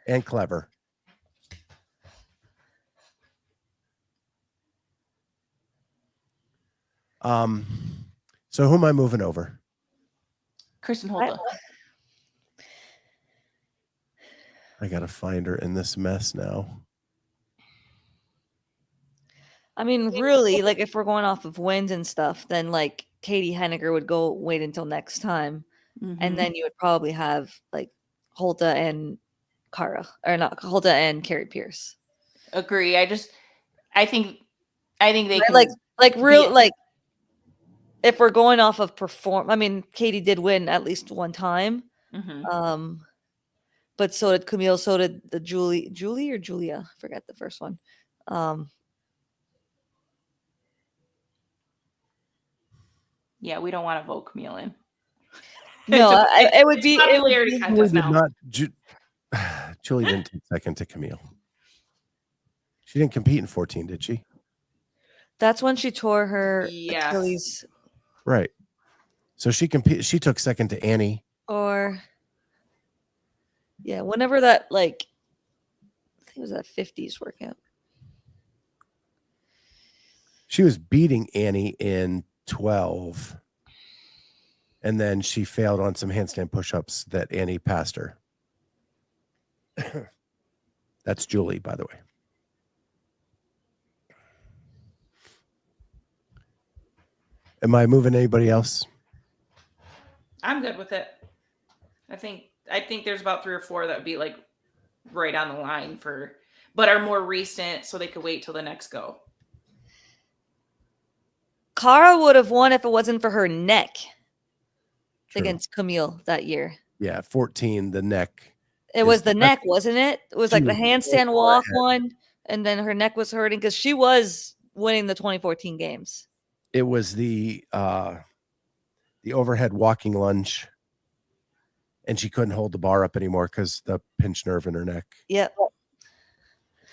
And Clever. So who am I moving over? Kristen Holta. I gotta find her in this mess now. I mean, really, like if we're going off of wins and stuff, then like Katie Henniger would go wait until next time, and then you would probably have like Holta and Cara, or not Holta and Carrie Pierce. Agree. I think they can Like real it. like if we're going off of I mean, Katie did win at least one time. Mhm. But so did Camille, so did the Julie or Julia, I forgot the first one. Yeah, we don't want to vote Camille in. No, it would It's be popularity Julie contest did now. not. Julie didn't take second to Camille. She didn't compete in 14, did she? That's when she tore her Yes. Achilles, Right. So she took second to Annie. or yeah, whenever that like I think it was that 50s workout. She was beating Annie in 12. And then she failed on some handstand push-ups that Annie passed her. That's Julie, by the way. Am I moving anybody else? I'm good with it. I think there's about 3 or 4 that would be like right on the line but are more recent, so they could wait till the next go. Cara would have won if it wasn't for her neck True. against Camille that year. Yeah, 14, the neck. It was the neck, wasn't it? It was like the She was handstand so walk ahead. one, and then her neck was hurting because she was winning the 2014 games. It was the overhead walking lunge, and she couldn't hold the bar up anymore because the pinched nerve in her neck. Yep.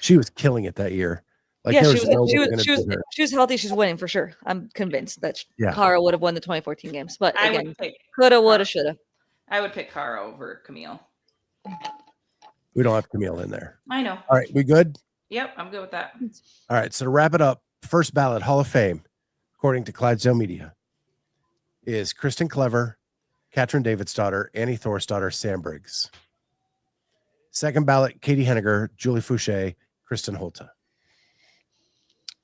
She was killing it that year. Like Yeah, there she was no way was, gonna she was, beat her. she was healthy. She's winning for sure. I'm convinced that Yeah. Cara would have won the 2014 games. But I again, would pick coulda, woulda, shoulda. I would pick Cara over Camille. We don't have Camille in there. I know. All right, we good? Yep, I'm good with that. All right, so to wrap it up, first ballot Hall of Fame, according to Clydesdale Media, is Kristen Clever, Katrin Davidsdottir, Annie Thorsdottir, Sam Briggs. Second ballot, Katie Henniger, Julie Fouché, Kristen Holta.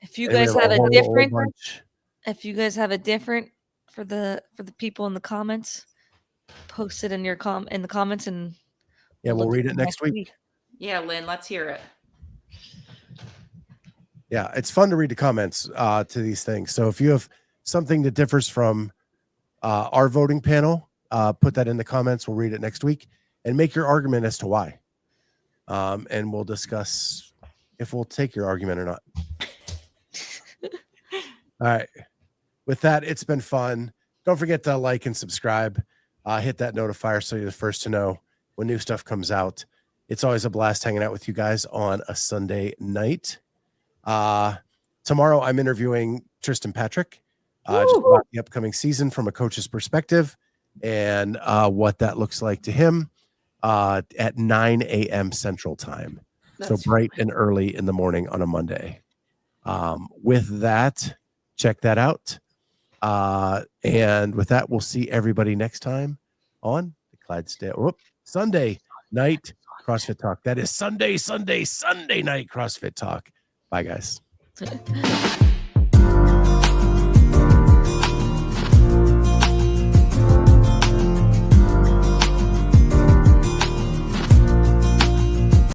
If you And we guys have a whole different, bunch. if you guys have a different for the people in the comments, post it in your in the comments, and Yeah, we'll look read at it next week. Yeah, Lynn, let's hear it. Yeah, it's fun to read the comments to these things. So if you have something that differs from our voting panel, put that in the comments. We'll read it next week and make your argument as to why. And we'll discuss if we'll take your argument or not. All right. With that, it's been fun. Don't forget to like and subscribe. hit that notifier so you're the first to know when new stuff comes out. It's always a blast hanging out with you guys on a Sunday night. Tomorrow I'm interviewing Tristan Patrick just about the upcoming season from a coach's perspective and what that looks like to him at 9 a.m. Central Time. So bright and early in the morning on a Monday. With that, check that out. And with that, we'll see everybody next time on the Clydesdale Sunday night CrossFit Talk. That is Sunday night CrossFit Talk. Bye, guys.